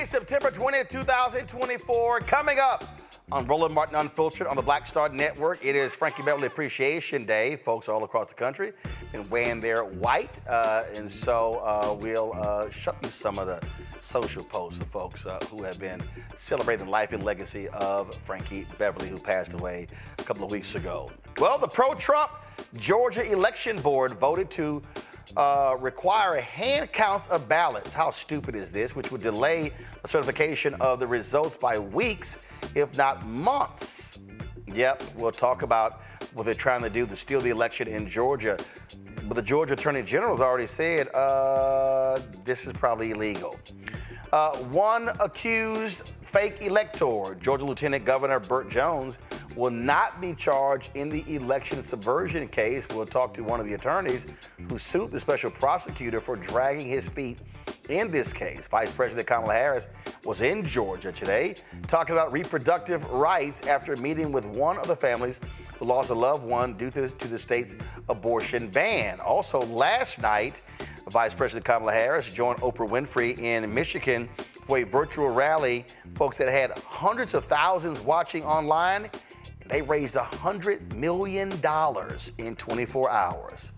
September 20th, 2024. Coming up on Roland Martin Unfiltered on the Black Star Network, it is Frankie Beverly Appreciation Day. Folks all across the country been wearing their white, and so we'll show you some of the social posts of folks who have been celebrating the life and legacy of Frankie Beverly, who passed away a couple of weeks ago. Well, the pro-Trump Georgia Election Board voted to require hand counts of ballots. How stupid is this? Which would delay the certification of the results by weeks, if not months. Yep, we'll talk about what they're trying to do to steal the election in Georgia. But the Georgia Attorney General has already said this is probably illegal. One accused fake elector, Georgia Lieutenant Governor Burt Jones, will not be charged in the election subversion case. We'll talk to one of the attorneys who sued the special prosecutor for dragging his feet in this case. Vice President Kamala Harris was in Georgia today talking about reproductive rights after meeting with one of the families who lost a loved one due to the state's abortion ban. Also last night, Vice President Kamala Harris joined Oprah Winfrey in Michigan for a virtual rally. Folks that had hundreds of thousands watching online, they raised $100 million in 24 hours.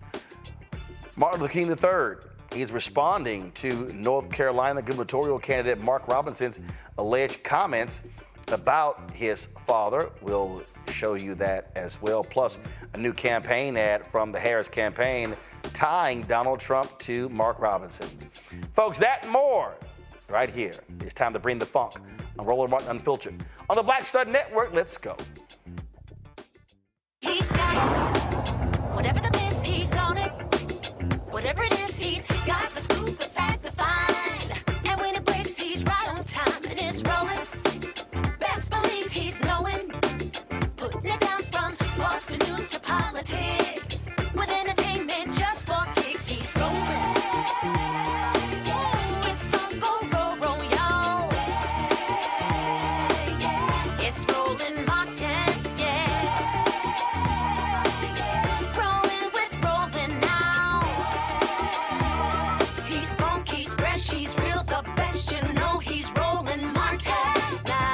Martin Luther King III, he's responding to North Carolina gubernatorial candidate Mark Robinson's alleged comments about his father. We'll show you that as well, plus a new campaign ad from the Harris campaign tying Donald Trump to Mark Robinson. Folks, that and more right here. It's time to bring the funk on Roland Martin Unfiltered on the Black Star Network. Let's go. He's got it. Whatever the miss, he's on it. Whatever it is, he's got the scoop, the fact, the find. And when it breaks, he's right on time and it's rolling. Best believe he's knowing. Putting it down from sports to news to politics. With entertainment just for kicks, he's rolling. It's on go, roll, y'all. It's Roland Martin, yeah. Rolling with Roland now. He's funky, he's fresh, he's real, the best, you know he's Roland Martin now.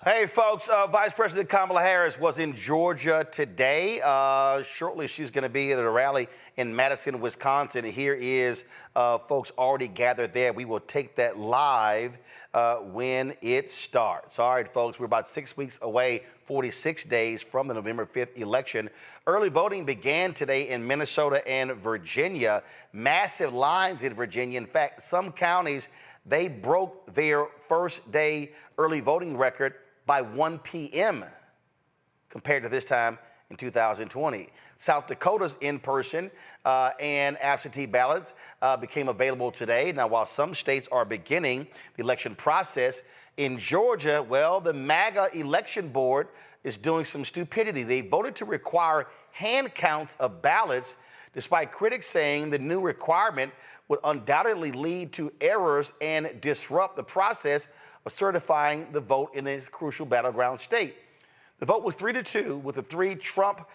Hey folks, Vice President Kamala Harris was in Georgia today. Shortly she's going to be at a rally in Madison, Wisconsin. Here is folks already gathered there. We will take that live when it starts. All right, folks, we're about 6 weeks away, 46 days from the November 5th election. Early voting began today in Minnesota and Virginia. Massive lines in Virginia. In fact, some counties, they broke their first day early voting record by 1 p.m. compared to this time in 2020. South Dakota's in-person and absentee ballots became available today. Now, while some states are beginning the election process, in Georgia, well, the MAGA election board is doing some stupidity. They voted to require hand counts of ballots, despite critics saying the new requirement would undoubtedly lead to errors and disrupt the process of certifying the vote in this crucial battleground state. The vote was 3-2, with the three Trump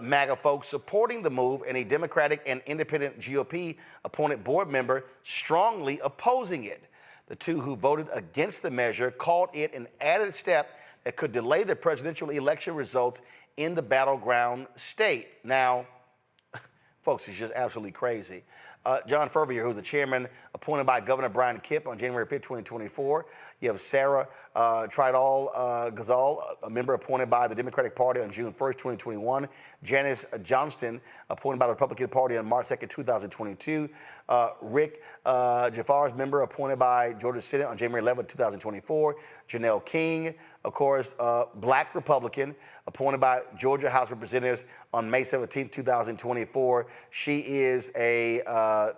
MAGA folks supporting the move and a Democratic and independent GOP appointed board member strongly opposing it. The two who voted against the measure called it an added step that could delay the presidential election results in the battleground state. Now, folks, it's just absolutely crazy. John Fervier, who's the chairman appointed by Governor Brian Kemp on January 5th, 2024. You have Sarah Tridal Ghazal, a member appointed by the Democratic Party on June 1st, 2021. Janice Johnston, appointed by the Republican Party on March 2nd, 2022. Rick Jafar's member appointed by Georgia Senate on January 11th, 2024. Janelle King, of course, Black Republican, appointed by Georgia House Representatives on May 17th, 2024. She is a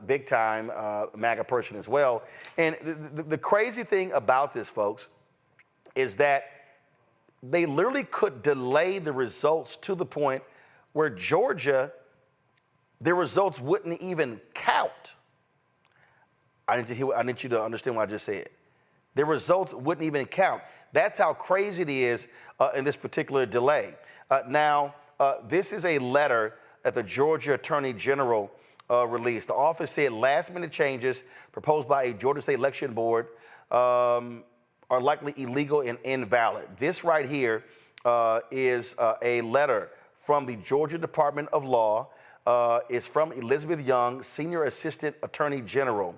big-time MAGA person as well. And the crazy thing about this, folks, is that they literally could delay the results to the point where Georgia, their results wouldn't even count. I need you to understand what I just said. their results wouldn't even count. That's how crazy it is in this particular delay. Now, this is a letter that the Georgia Attorney General released. The office said last-minute changes proposed by a Georgia State Election Board are likely illegal and invalid. This right here is a letter from the Georgia Department of Law. It's from Elizabeth Young, Senior Assistant Attorney General.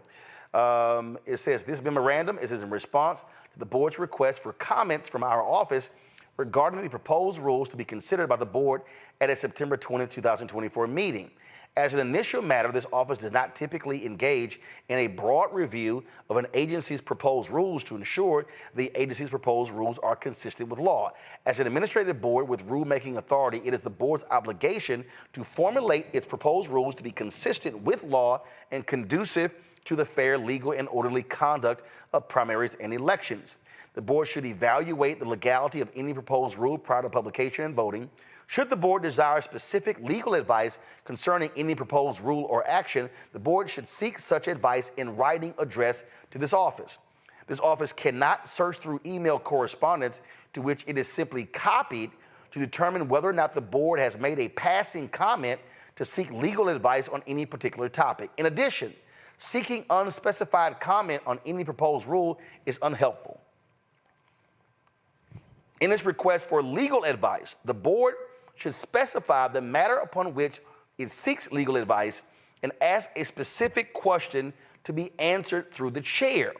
It says this memorandum is in response to the board's request for comments from our office regarding the proposed rules to be considered by the board at a September 20, 2024 meeting. As an initial matter, this office does not typically engage in a broad review of an agency's proposed rules to ensure the agency's proposed rules are consistent with law. As an administrative board with rulemaking authority, it is the board's obligation to formulate its proposed rules to be consistent with law and conducive to the fair, legal, and orderly conduct of primaries and elections. The board should evaluate the legality of any proposed rule prior to publication and voting. Should the board desire specific legal advice concerning any proposed rule or action, the board should seek such advice in writing addressed to this office. This office cannot search through email correspondence to which it is simply copied to determine whether or not the board has made a passing comment to seek legal advice on any particular topic. In addition, seeking unspecified comment on any proposed rule is unhelpful. In its request for legal advice, the board should specify the matter upon which it seeks legal advice and ask a specific question to be answered through the chair.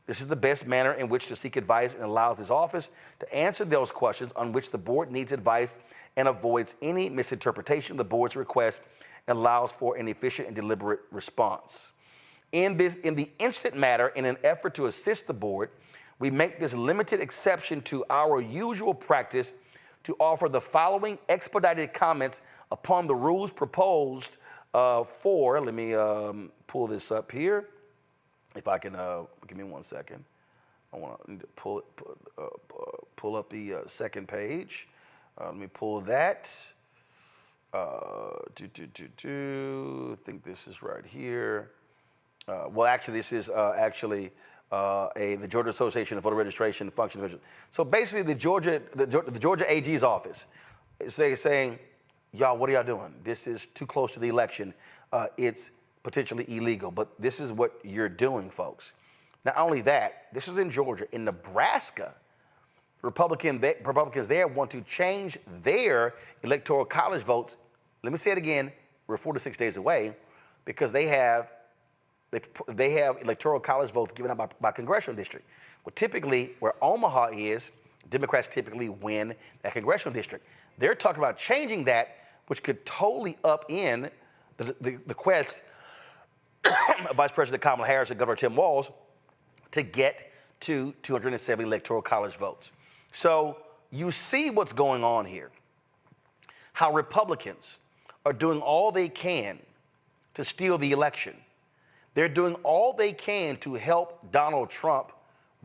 This is the best manner in which to seek advice and allows this office to answer those questions on which the board needs advice and avoids any misinterpretation of the board's request and allows for an efficient and deliberate response. In the instant matter, in an effort to assist the board, we make this limited exception to our usual practice to offer the following expedited comments upon the rules proposed for, let me pull this up here. If I can, give me 1 second. I want to pull up the second page. Let me pull that. I think this is right here. Well, actually, this is the Georgia Association of Voter Registration Functions. So basically, the Georgia AG's office is saying, y'all, what are y'all doing? This is too close to the election. It's potentially illegal, but this is what you're doing, folks. Not only that, this is in Georgia. In Nebraska, Republicans there want to change their electoral college votes. Let me say it again. We're 4 to 6 days away because they have electoral college votes given out by congressional district. Well, typically, where Omaha is, Democrats typically win that congressional district. They're talking about changing that, which could totally upend the quest of Vice President Kamala Harris and Governor Tim Walz to get to 270 electoral college votes. So you see what's going on here, how Republicans are doing all they can to steal the election. They're doing all they can to help Donald Trump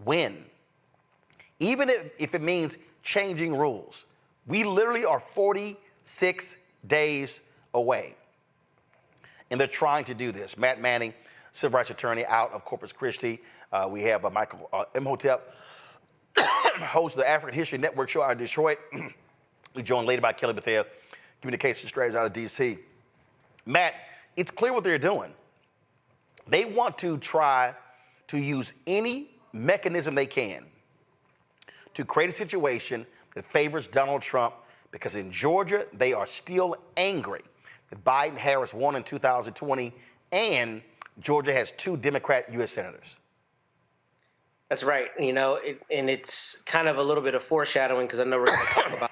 win, even if it means changing rules. We literally are 46 days away, and they're trying to do this. Matt Manning, civil rights attorney out of Corpus Christi. We have Michael Imhotep, host of the African History Network show out of Detroit. We're joined later by Kelly Bethel, communication strategist out of D.C. Matt, it's clear what they're doing. They want to try to use any mechanism they can to create a situation that favors Donald Trump, because in Georgia, they are still angry that Biden-Harris won in 2020, and Georgia has 2 Democrat U.S. senators. That's right. You know, and it's kind of a little bit of foreshadowing, because I know we're going to talk about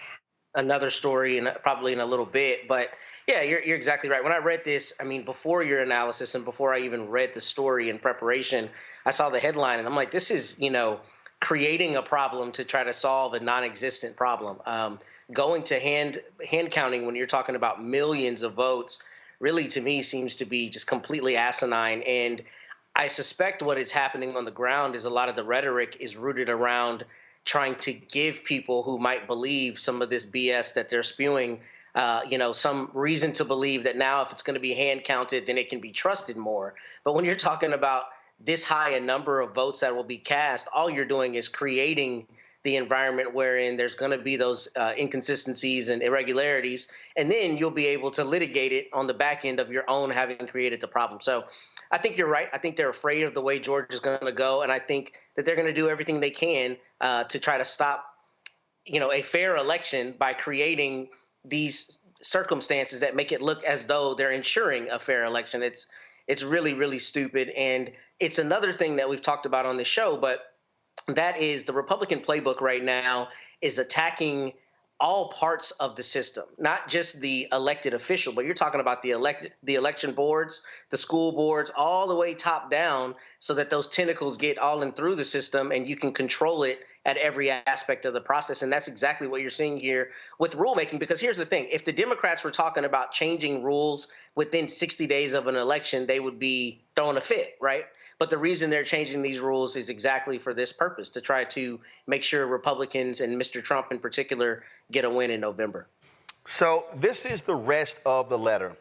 another story probably in a little bit. But yeah, you're exactly right. When I read this, I mean, before your analysis and before I even read the story in preparation, I saw the headline and I'm like, this is, creating a problem to try to solve a non-existent problem. Going to hand counting when you're talking about millions of votes really, to me, seems to be just completely asinine. And I suspect what is happening on the ground is a lot of the rhetoric is rooted around trying to give people who might believe some of this BS that they're spewing, some reason to believe that now if it's going to be hand counted, then it can be trusted more. But when you're talking about this high a number of votes that will be cast, all you're doing is creating the environment wherein there's going to be those inconsistencies and irregularities, and then you'll be able to litigate it on the back end of your own having created the problem. So I think you're right. I think they're afraid of the way Georgia's going to go, and I think that they're going to do everything they can to try to stop, a fair election by creating these circumstances that make it look as though they're ensuring a fair election. It's really, really stupid, and it's another thing that we've talked about on this show, but that is the Republican playbook right now is attacking all parts of the system, not just the elected official, but you're talking about the election boards, the school boards, all the way top down, so that those tentacles get all in through the system and you can control it at every aspect of the process. And that's exactly what you're seeing here with rulemaking, because here's the thing. If the Democrats were talking about changing rules within 60 days of an election, they would be throwing a fit, right? But the reason they're changing these rules is exactly for this purpose, to try to make sure Republicans and Mr. Trump in particular get a win in November. So this is the rest of the letter.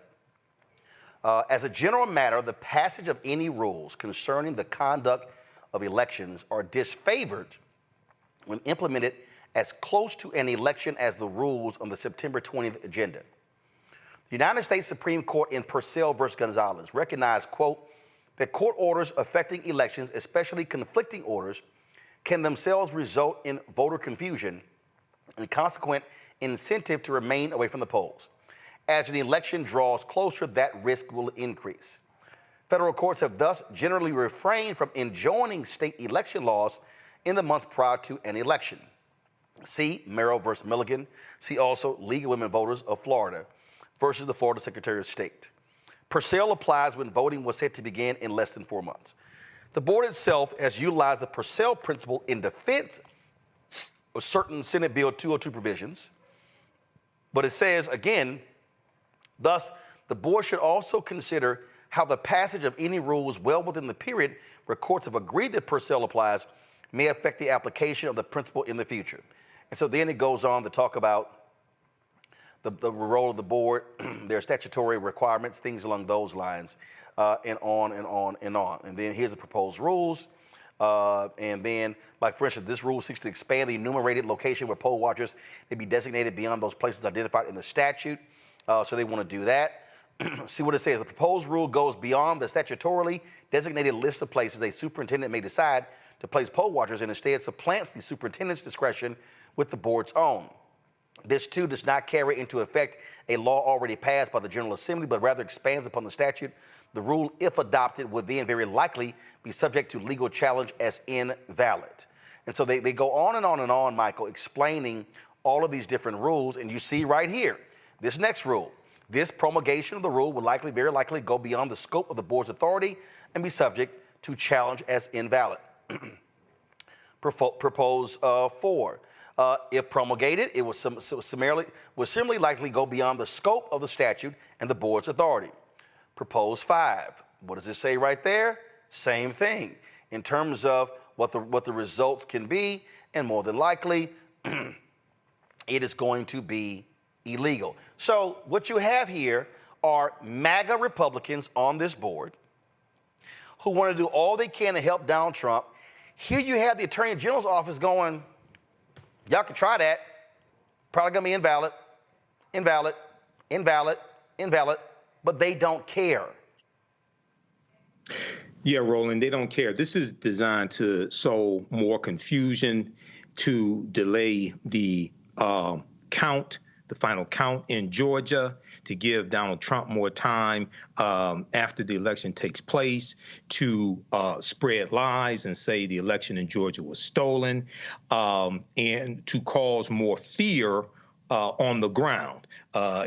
As a general matter, the passage of any rules concerning the conduct of elections are disfavored when implemented as close to an election as the rules on the September 20th agenda. The United States Supreme Court in Purcell v. Gonzalez recognized, quote, that court orders affecting elections, especially conflicting orders, can themselves result in voter confusion and consequent incentive to remain away from the polls. As an election draws closer, that risk will increase. Federal courts have thus generally refrained from enjoining state election laws in the months prior to an election. See Merrill v. Milligan. See also League of Women Voters of Florida versus the Florida Secretary of State. Purcell applies when voting was set to begin in less than 4 months. The board itself has utilized the Purcell principle in defense of certain Senate Bill 202 provisions, but it says, again, thus, the board should also consider how the passage of any rules well within the period where courts have agreed that Purcell applies may affect the application of the principle in the future. And so then it goes on to talk about the role of the board, their statutory requirements, things along those lines, and on and on and on. And then here's the proposed rules. And then, like for instance, this rule seeks to expand the enumerated location where poll watchers may be designated beyond those places identified in the statute. So they want to do that. See what it says. The proposed rule goes beyond the statutorily designated list of places a superintendent may decide to place poll watchers and instead supplants the superintendent's discretion with the board's own. This, too, does not carry into effect a law already passed by the General Assembly, but rather expands upon the statute. The rule, if adopted, would then very likely be subject to legal challenge as invalid. And so they go on and on and on, Michael, explaining all of these different rules. And you see right here, this next rule, this promulgation of the rule would likely, very likely, go beyond the scope of the board's authority and be subject to challenge as invalid. Propose 4. If promulgated, it will similarly likely go beyond the scope of the statute and the board's authority. Propose 5. What does it say right there? Same thing in terms of what the results can be, and more than likely, it is going to be illegal. So what you have here are MAGA Republicans on this board who want to do all they can to help Donald Trump. Here you have the Attorney General's office going, y'all can try that. Probably going to be invalid, invalid, invalid, invalid, but they don't care. Yeah, Roland, they don't care. This is designed to sow more confusion, to delay the count, the final count in Georgia, to give Donald Trump more time after the election takes place to spread lies and say the election in Georgia was stolen, and to cause more fear on the ground.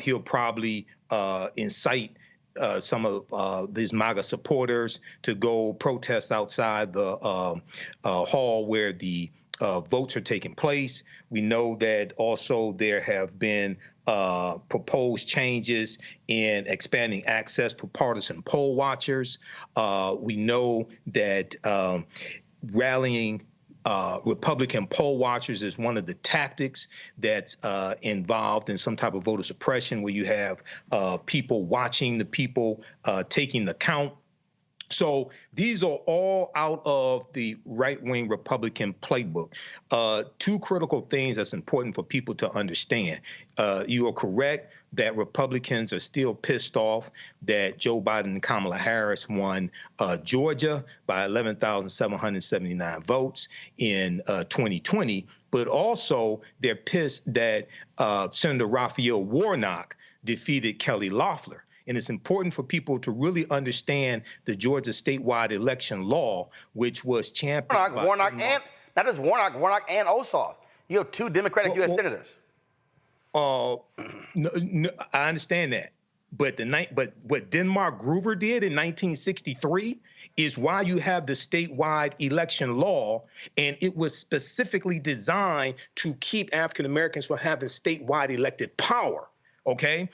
He'll probably incite some of these MAGA supporters to go protest outside the hall where the votes are taking place. We know that also there have been proposed changes in expanding access for partisan poll watchers. We know that rallying Republican poll watchers is one of the tactics that's involved in some type of voter suppression, where you have people watching the people taking the count. So these are all out of the right-wing Republican playbook. Two critical things that's important for people to understand. You are correct that Republicans are still pissed off that Joe Biden and Kamala Harris won Georgia by 11,779 votes in 2020, but also they're pissed that Senator Raphael Warnock defeated Kelly Loeffler. And it's important for people to really understand the Georgia statewide election law, which was championed by Warnock and not just Warnock and Ossoff. You have two Democratic U.S. senators. No, I understand that. But what Denmark Groover did in 1963 is why you have the statewide election law, and it was specifically designed to keep African Americans from having statewide elected power. Okay,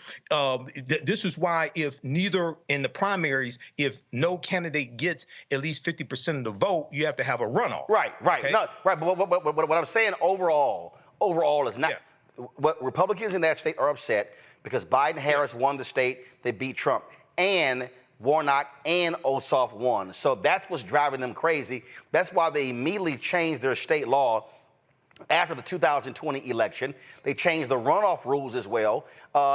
this is why if neither in the primaries, if no candidate gets at least 50% of the vote, you have to have a runoff. Right. Okay? No, right. But what I'm saying overall is not what Republicans in that state are upset because Biden-Harris won the state, they beat Trump, and Warnock and Ossoff won. So that's what's driving them crazy. That's why they immediately changed their state law. After the 2020 election, they changed the runoff rules as well.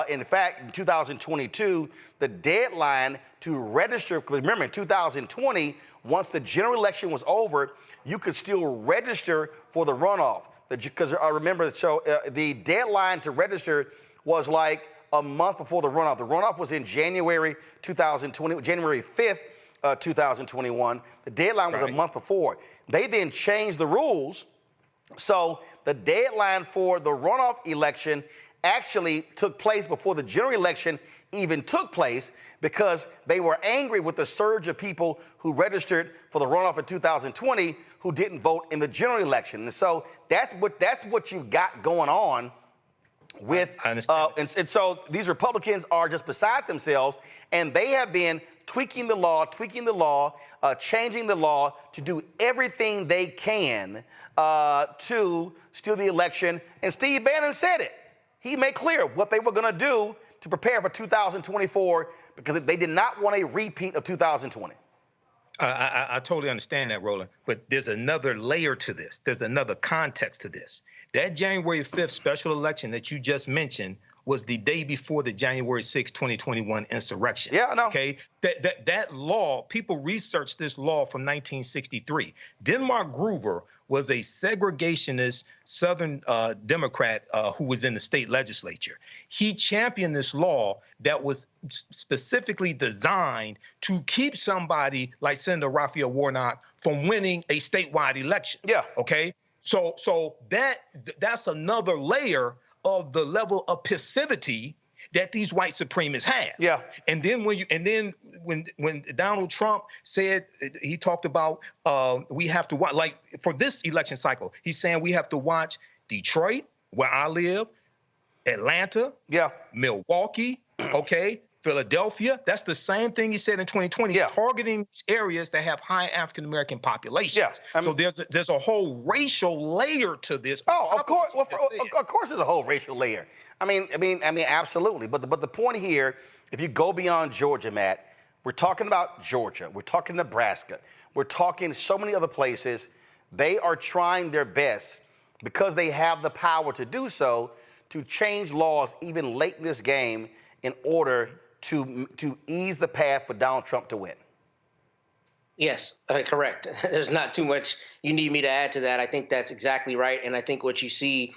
In fact, in 2022, the deadline to register, remember in 2020, once the general election was over, you could still register for the runoff. Because I remember, the deadline to register was like a month before the runoff. The runoff was in January 2020, January 5th, 2021. The deadline was a month before. They then changed the rules. So the deadline for the runoff election actually took place before the general election even took place because they were angry with the surge of people who registered for the runoff in 2020 who didn't vote in the general election. And so that's what you've got going on with, and so these Republicans are just beside themselves, and they have been tweaking the law, changing the law to do everything they can to steal the election. And Steve Bannon said it. He made clear what they were going to do to prepare for 2024 because they did not want a repeat of 2020. I totally understand that, Roland, but there's another layer to this. There's another context to this. That January 5th special election that you just mentioned was the day before the January 6, 2021 insurrection. Yeah, I know. Okay, that law, people researched this law from 1963. Denmark Groover was a segregationist Southern Democrat who was in the state legislature. He championed this law that was specifically designed to keep somebody like Senator Raphael Warnock from winning a statewide election. Yeah. Okay. So that's another layer of the level of passivity that these white supremacists have. Yeah. And then when Donald Trump said, he talked about we have to watch, like for this election cycle, he's saying we have to watch Detroit, where I live, Atlanta, Milwaukee, okay, Philadelphia. That's the same thing he said in 2020, targeting areas that have high African-American populations. Yeah, so there's a whole racial layer to this. Oh, of course. Well, of course there's a whole racial layer. I mean, absolutely. But the point here, if you go beyond Georgia, Matt, we're talking about Georgia. We're talking Nebraska. We're talking so many other places. They are trying their best because they have the power to do so to change laws even late in this game in order to ease the path for Donald Trump to win. Yes, correct. There's not too much you need me to add to that. I think that's exactly right. And I think what you see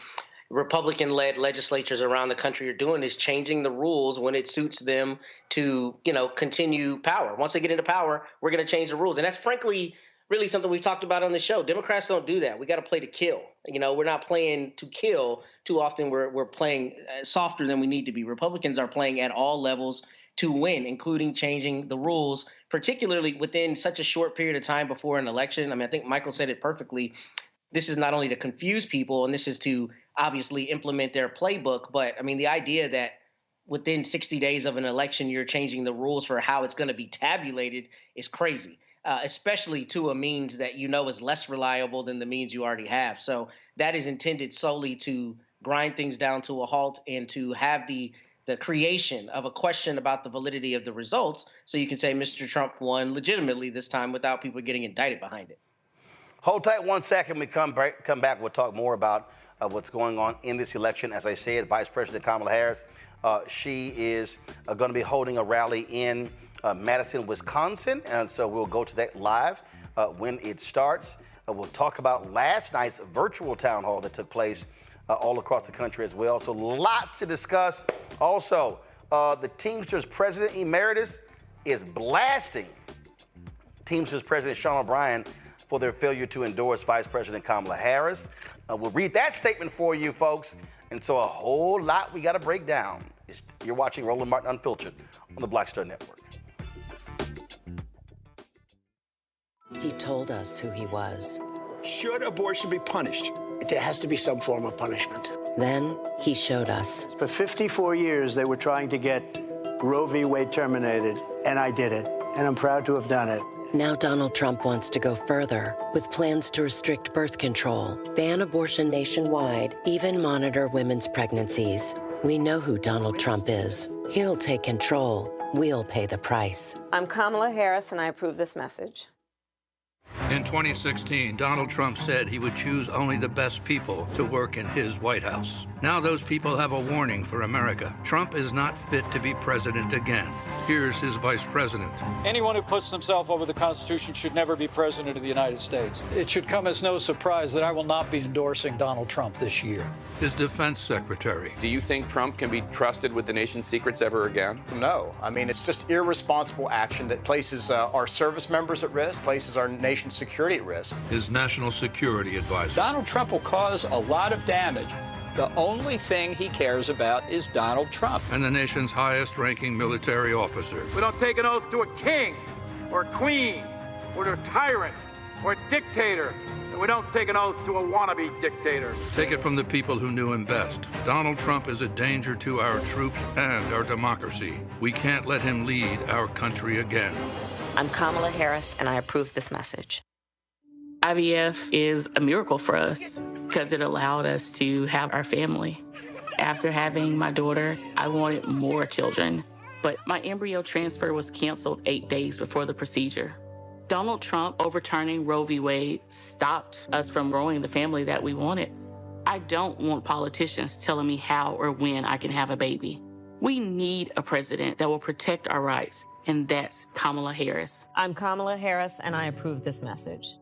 Republican-led legislatures around the country are doing is changing the rules when it suits them to, continue power. Once they get into power, we're going to change the rules. And that's frankly really something we've talked about on the show. Democrats don't do that. We got to play to kill. We're not playing to kill. Too often we're playing softer than we need to be. Republicans are playing at all levels to win, including changing the rules, particularly within such a short period of time before an election. I think Michael said it perfectly. This is not only to confuse people, and this is to obviously implement their playbook, but the idea that within 60 days of an election, you're changing the rules for how it's going to be tabulated is crazy. Especially to a means that is less reliable than the means you already have. So that is intended solely to grind things down to a halt and to have the the creation of a question about the validity of the results, so you can say Mr. Trump won legitimately this time without people getting indicted behind it. Hold tight 1 second. We come back. We'll talk more about what's going on in this election. As I said, Vice President Kamala Harris, she is going to be holding a rally in Madison, Wisconsin, and so we'll go to that live when it starts. We'll talk about last night's virtual town hall that took place all across the country as well. So lots to discuss. Also, the Teamsters President Emeritus is blasting Teamsters President Sean O'Brien for their failure to endorse Vice President Kamala Harris. We'll read that statement for you, folks. And so a whole lot we got to break down. You're watching Roland Martin Unfiltered on the Black Star Network. He told us who he was. Should abortion be punished? There has to be some form of punishment. Then he showed us. For 54 years, they were trying to get Roe v. Wade terminated, and I did it, and I'm proud to have done it. Now Donald Trump wants to go further with plans to restrict birth control, ban abortion nationwide, even monitor women's pregnancies. We know who Donald Trump is. He'll take control. We'll pay the price. I'm Kamala Harris, and I approve this message. In 2016, Donald Trump said he would choose only the best people to work in his White House. Now those people have a warning for America. Trump is not fit to be president again. Here's his vice president. Anyone who puts himself over the Constitution should never be president of the United States. It should come as no surprise that I will not be endorsing Donald Trump this year. His defense secretary. Do you think Trump can be trusted with the nation's secrets ever again? No. I mean, it's just irresponsible action that places our service members at risk, places our nation's security at risk. His national security advisor. Donald Trump will cause a lot of damage. The only thing he cares about is Donald Trump. And the nation's highest-ranking military officer. We don't take an oath to a king or a queen or to a tyrant or a dictator. And we don't take an oath to a wannabe dictator. Take it from the people who knew him best. Donald Trump is a danger to our troops and our democracy. We can't let him lead our country again. I'm Kamala Harris, and I approve this message. IVF is a miracle for us because it allowed us to have our family. After having my daughter, I wanted more children, but my embryo transfer was canceled 8 days before the procedure. Donald Trump overturning Roe v. Wade stopped us from growing the family that we wanted. I don't want politicians telling me how or when I can have a baby. We need a president that will protect our rights, and that's Kamala Harris. I'm Kamala Harris, and I approve this message.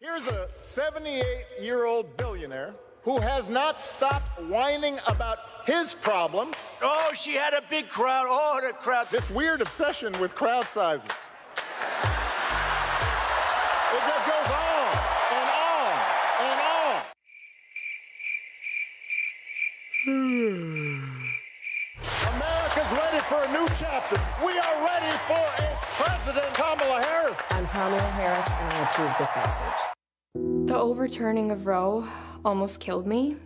Here's a 78-year-old billionaire who has not stopped whining about his problems. Oh, she had a big crowd. Oh, the crowd. This weird obsession with crowd sizes. It just goes on and on and on. America's ready for a new chapter. We are ready for a President Kamala Harris. I'm Kamala Harris, and I approve this message. The overturning of Roe almost killed me.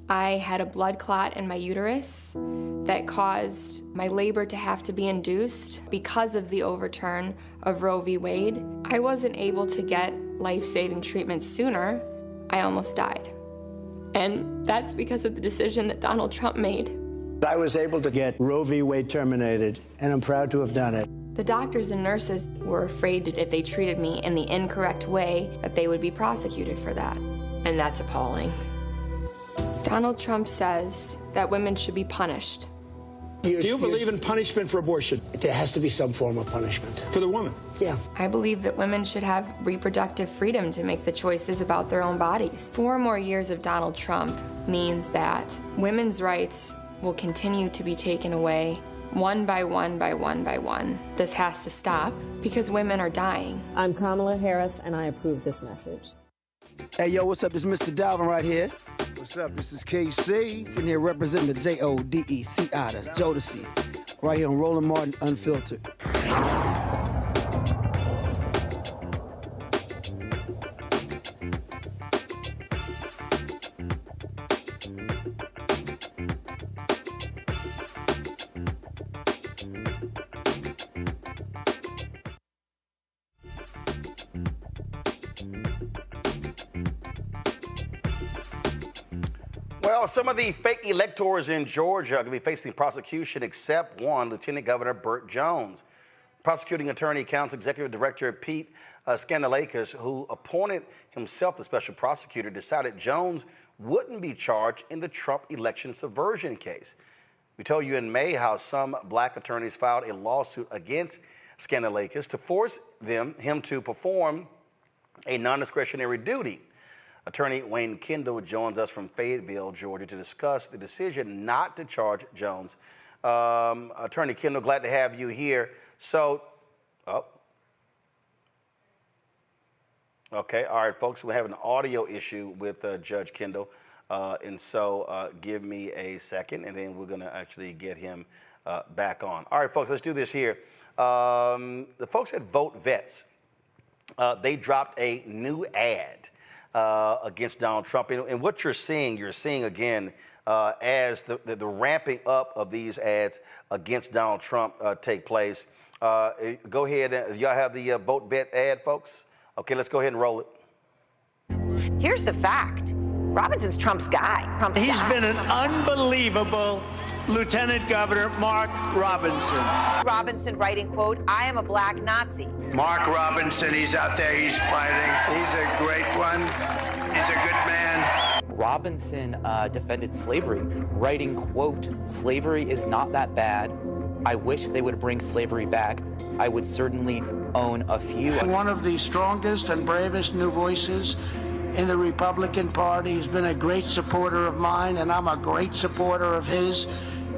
I had a blood clot in my uterus that caused my labor to have to be induced because of the overturn of Roe v. Wade. I wasn't able to get life-saving treatment sooner. I almost died. And that's because of the decision that Donald Trump made. I was able to get Roe v. Wade terminated, and I'm proud to have done it. The doctors and nurses were afraid that if they treated me in the incorrect way, that they would be prosecuted for that. And that's appalling. Donald Trump says that women should be punished. Do you believe in punishment for abortion? There has to be some form of punishment. For the woman? Yeah. I believe that women should have reproductive freedom to make the choices about their own bodies. 4 more years of Donald Trump means that women's rights will continue to be taken away one by one by one by one. This has to stop because women are dying. I'm Kamala Harris, and I approve this message. Hey, yo, what's up? This is Mr. Dalvin right here. What's up? This is KC, sitting here representing the JODECI, that's Jodeci, right here on Roland Martin Unfiltered. Well, some of the fake electors in Georgia are going to be facing prosecution, except one, Lieutenant Governor Burt Jones. Prosecuting attorney, counsel executive director Pete Scanalakis, who appointed himself the special prosecutor, decided Jones wouldn't be charged in the Trump election subversion case. We told you in May how some black attorneys filed a lawsuit against Scanalakis to force him to perform a non-discretionary duty. Attorney Wayne Kendall joins us from Fayetteville, Georgia, to discuss the decision not to charge Jones. Attorney Kendall, glad to have you here. So, okay, all right, folks, we have an audio issue with Judge Kendall, and so give me a second, and then we're going to actually get him back on. All right, folks, let's do this here. The folks at Vote Vets, they dropped a new ad against Donald Trump, and what you're seeing again as the ramping up of these ads against Donald Trump take place. Go ahead, y'all have the Vote Vet ad, folks? Okay, let's go ahead and roll it. Here's the fact. Robinson's Trump's guy. He's been an unbelievable Lieutenant Governor Mark Robinson. Robinson writing, quote, "I am a black Nazi." Mark Robinson, he's out there, he's fighting. He's a great one. He's a good man. Robinson defended slavery, writing, quote, "Slavery is not that bad. I wish they would bring slavery back. I would certainly own a few." One of the strongest and bravest new voices in the Republican Party. He's been a great supporter of mine, and I'm a great supporter of his.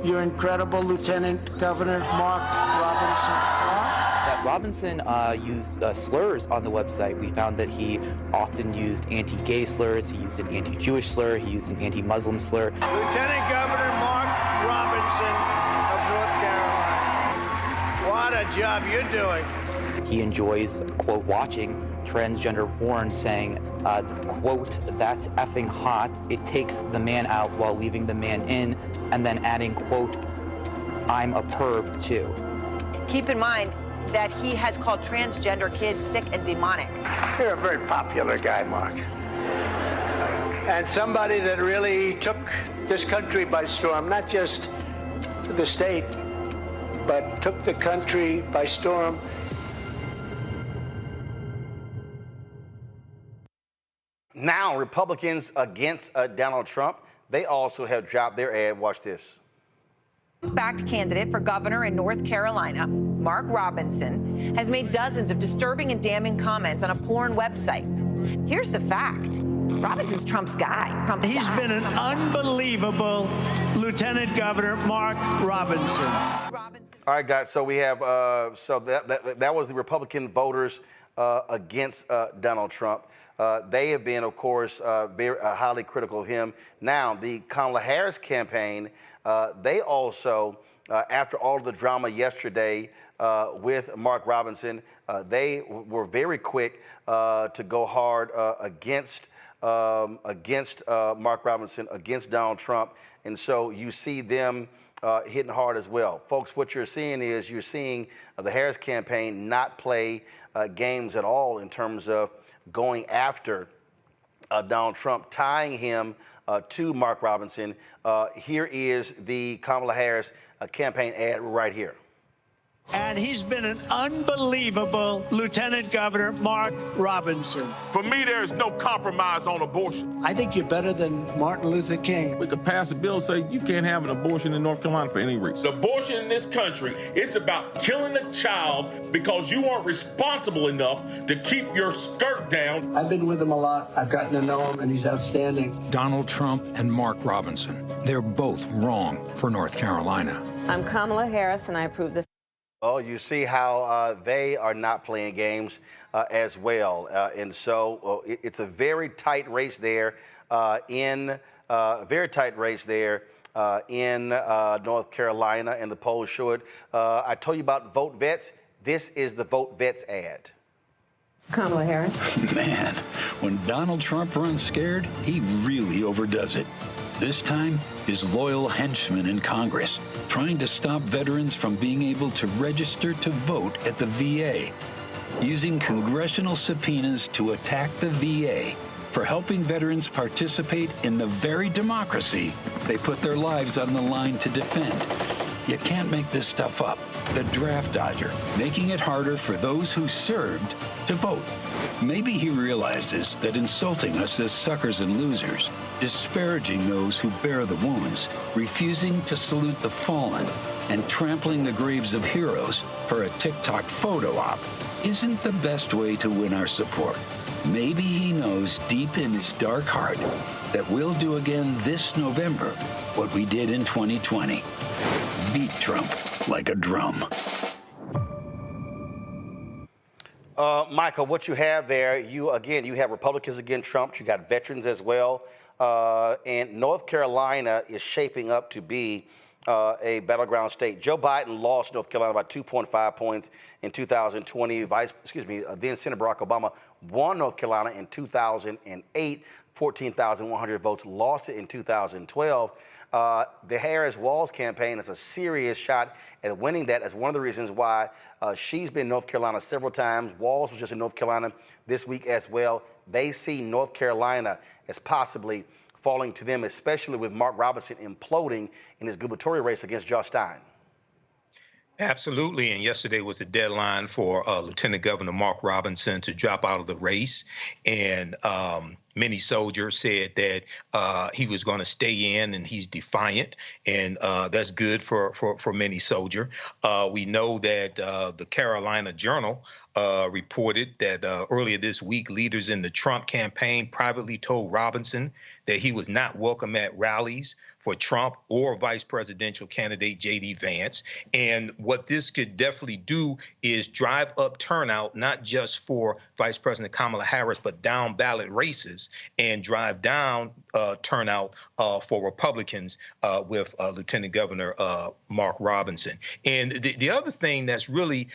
Your incredible Lieutenant Governor Mark Robinson. That Robinson used slurs on the website. We found that he often used anti-gay slurs, he used an anti-Jewish slur, he used an anti-Muslim slur. Lieutenant Governor Mark Robinson of North Carolina. What a job you're doing. He enjoys, quote, watching transgender porn, saying, quote, "That's effing hot." It takes the man out while leaving the man in, and then adding, quote, "I'm a perv too." Keep in mind that he has called transgender kids sick and demonic. You're a very popular guy, Mark. And somebody that really took this country by storm, not just the state, but took the country by storm. Now, Republicans against Donald Trump, they also have dropped their ad. Watch this. Backed candidate for governor in North Carolina, Mark Robinson, has made dozens of disturbing and damning comments on a porn website. Here's the fact. Robinson's Trump's guy. He's been an unbelievable Lieutenant Governor Mark Robinson. All right, guys, so we have, so that was the Republican voters against Donald Trump. They have been, of course, very highly critical of him. Now, the Kamala Harris campaign, they also, after all of the drama yesterday with Mark Robinson, they were very quick to go hard against Mark Robinson, against Donald Trump. And so you see them hitting hard as well. Folks, what you're seeing is you're seeing the Harris campaign not play games at all in terms of going after Donald Trump, tying him to Mark Robinson. Here is the Kamala Harris campaign ad right here. And he's been an unbelievable Lieutenant Governor Mark Robinson. For me, there's no compromise on abortion. I think you're better than Martin Luther King. We could pass a bill saying you can't have an abortion in North Carolina for any reason. Abortion in this country, it's about killing a child because you aren't responsible enough to keep your skirt down. I've been with him a lot. I've gotten to know him, and he's outstanding. Donald Trump and Mark Robinson. They're both wrong for North Carolina. I'm Kamala Harris, and I approve this. Well, you see how they are not playing games as well. And so it's a very tight race there in North Carolina, and the polls show it. I told you about Vote Vets. This is the Vote Vets ad. Kamala Harris. Man, when Donald Trump runs scared, he really overdoes it. This time, his loyal henchmen in Congress, trying to stop veterans from being able to register to vote at the VA, using congressional subpoenas to attack the VA, for helping veterans participate in the very democracy they put their lives on the line to defend. You can't make this stuff up. The draft dodger, making it harder for those who served to vote. Maybe he realizes that insulting us as suckers and losers, disparaging those who bear the wounds, refusing to salute the fallen, and trampling the graves of heroes for a TikTok photo op isn't the best way to win our support. Maybe he knows deep in his dark heart that we'll do again this November what we did in 2020. Beat Trump like a drum. Michael, what you have there, you have Republicans against Trump. You got veterans as well. And North Carolina is shaping up to be a battleground state. Joe Biden lost North Carolina by 2.5 points in 2020. Then Senator Barack Obama won North Carolina in 2008, 14,100 votes, lost it in 2012. The Harris-Walz campaign is a serious shot at winning that. As one of the reasons why she's been in North Carolina several times. Walz was just in North Carolina this week as well. They see North Carolina as possibly falling to them, especially with Mark Robinson imploding in his gubernatorial race against Josh Stein. Absolutely, and yesterday was the deadline for Lieutenant Governor Mark Robinson to drop out of the race, and many soldiers said that he was going to stay in, and he's defiant, and that's good for many soldier. We know that the Carolina Journal reported that earlier this week, leaders in the Trump campaign privately told Robinson that he was not welcome at rallies for Trump or vice presidential candidate J.D. Vance. And what this could definitely do is drive up turnout, not just for Vice President Kamala Harris, but down ballot races, and drive down turnout for Republicans with Lieutenant Governor Mark Robinson. And the other thing that's really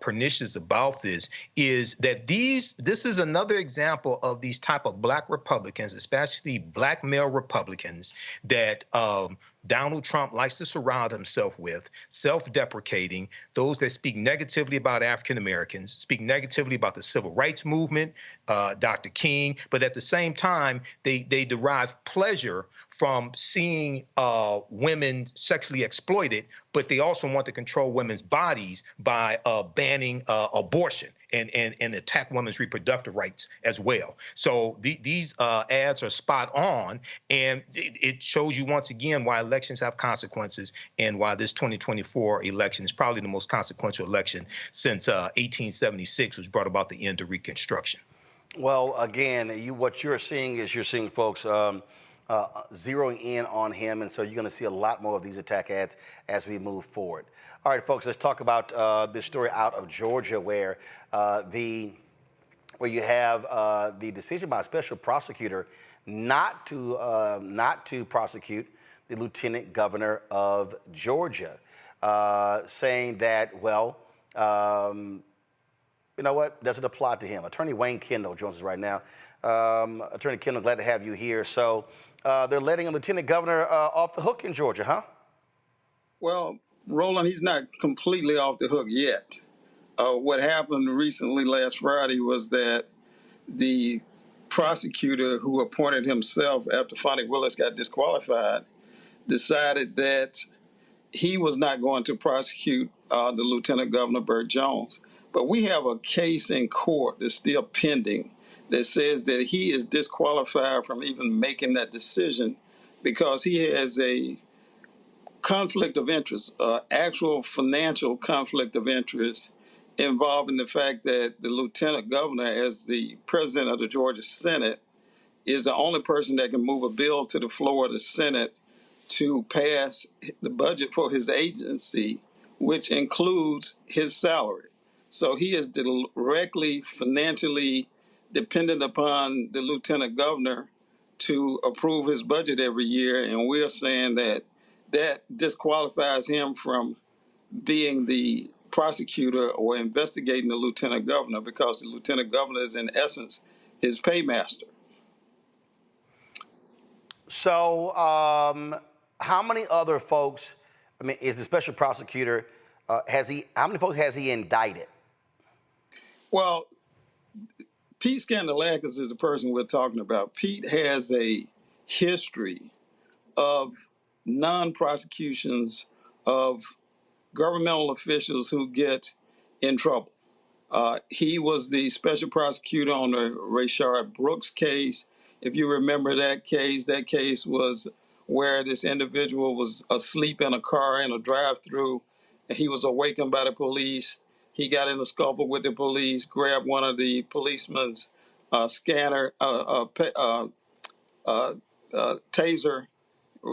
pernicious about this is that this is another example of these type of black Republicans, especially black male Republicans, that Donald Trump likes to surround himself with, self-deprecating, those that speak negatively about African Americans, speak negatively about the civil rights movement, Dr. King, but at the same time, they derive pleasure from seeing women sexually exploited, but they also want to control women's bodies by banning abortion and attack women's reproductive rights as well. So these ads are spot on, and it shows you once again why elections have consequences and why this 2024 election is probably the most consequential election since 1876, which brought about the end of Reconstruction. Well, again, what you're seeing is folks zeroing in on him, and so you're going to see a lot more of these attack ads as we move forward. All right, folks, let's talk about this story out of Georgia, where you have the decision by a special prosecutor not to prosecute the Lieutenant Governor of Georgia, saying that, well, you know what, doesn't apply to him. Attorney Wayne Kendall joins us right now. Attorney Kendall, glad to have you here. So they're letting a lieutenant governor off the hook in Georgia, huh? Well, Roland, he's not completely off the hook yet. What happened recently last Friday was that the prosecutor who appointed himself after Fonnie Willis got disqualified decided that he was not going to prosecute the Lieutenant Governor Burt Jones. But we have a case in court that's still pending that says that he is disqualified from even making that decision because he has a conflict of interest, actual financial conflict of interest involving the fact that the lieutenant governor, as the president of the Georgia Senate, is the only person that can move a bill to the floor of the Senate to pass the budget for his agency, which includes his salary. So he is directly financially dependent upon the lieutenant governor to approve his budget every year, and we're saying that that disqualifies him from being the prosecutor or investigating the lieutenant governor because the lieutenant governor is, in essence, his paymaster. So how many other folks, I mean, is the special prosecutor, how many folks has he indicted? Well, Pete Scandalakis is the person we're talking about. Pete has a history of non-prosecutions of governmental officials who get in trouble. He was the special prosecutor on the Rayshard Brooks case. If you remember that case was where this individual was asleep in a car in a drive-through, and he was awakened by the police. He got in a scuffle with the police, grabbed one of the policeman's taser.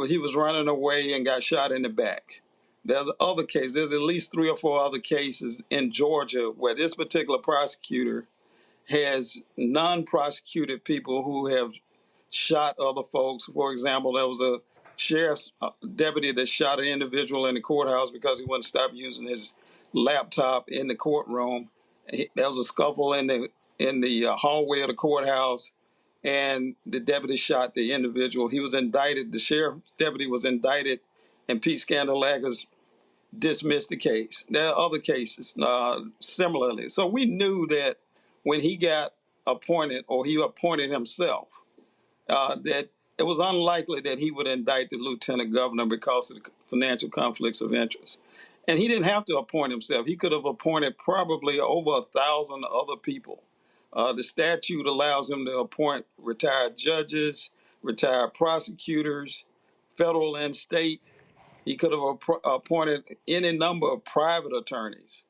He was running away and got shot in the back. There's other cases. There's at least 3 or 4 other cases in Georgia where this particular prosecutor has non-prosecuted people who have shot other folks. For example, there was a sheriff's deputy that shot an individual in the courthouse because he wouldn't stop using his laptop in the courtroom. There was a scuffle in the hallway of the courthouse, and the deputy shot the individual. He was indicted. The sheriff deputy was indicted, and Pete Scandalakis dismissed the case. There are other cases similarly. So we knew that when he got appointed, or he appointed himself, that it was unlikely that he would indict the lieutenant governor because of the financial conflicts of interest. And he didn't have to appoint himself. He could have appointed probably over 1,000 other people. The statute allows him to appoint retired judges, retired prosecutors, federal and state. He could have appointed any number of private attorneys.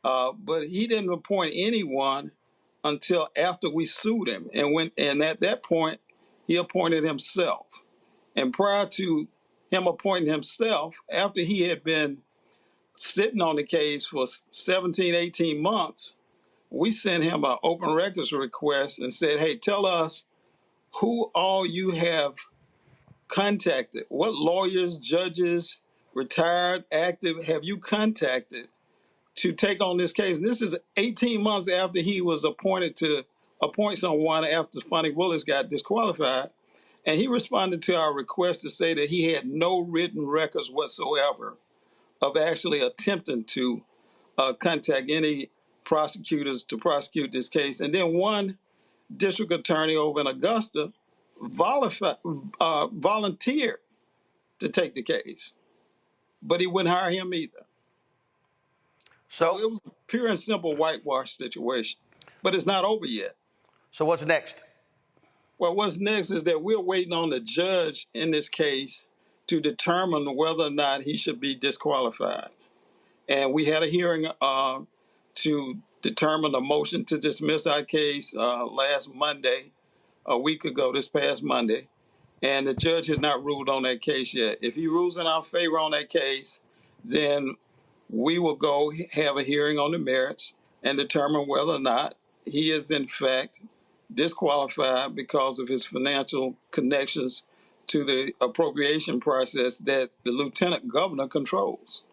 But he didn't appoint anyone until after we sued him. And at that point, he appointed himself. And prior to him appointing himself, after he had been sitting on the case for 17, 18 months, we sent him an open records request and said, hey, tell us who all you have contacted. What lawyers, judges, retired, active, have you contacted to take on this case? And this is 18 months after he was appointed to appoint someone after Fonnie Willis got disqualified. And he responded to our request to say that he had no written records whatsoever of actually attempting to contact any prosecutors to prosecute this case. And then one district attorney over in Augusta volunteered to take the case, but he wouldn't hire him either. So it was a pure and simple whitewash situation, but it's not over yet. So what's next? Well, what's next is that we're waiting on the judge in this case to determine whether or not he should be disqualified. And we had a hearing to determine a motion to dismiss our case last Monday, a week ago, this past Monday. And the judge has not ruled on that case yet. If he rules in our favor on that case, then we will go have a hearing on the merits and determine whether or not he is in fact disqualified because of his financial connections to the appropriation process that the lieutenant governor controls.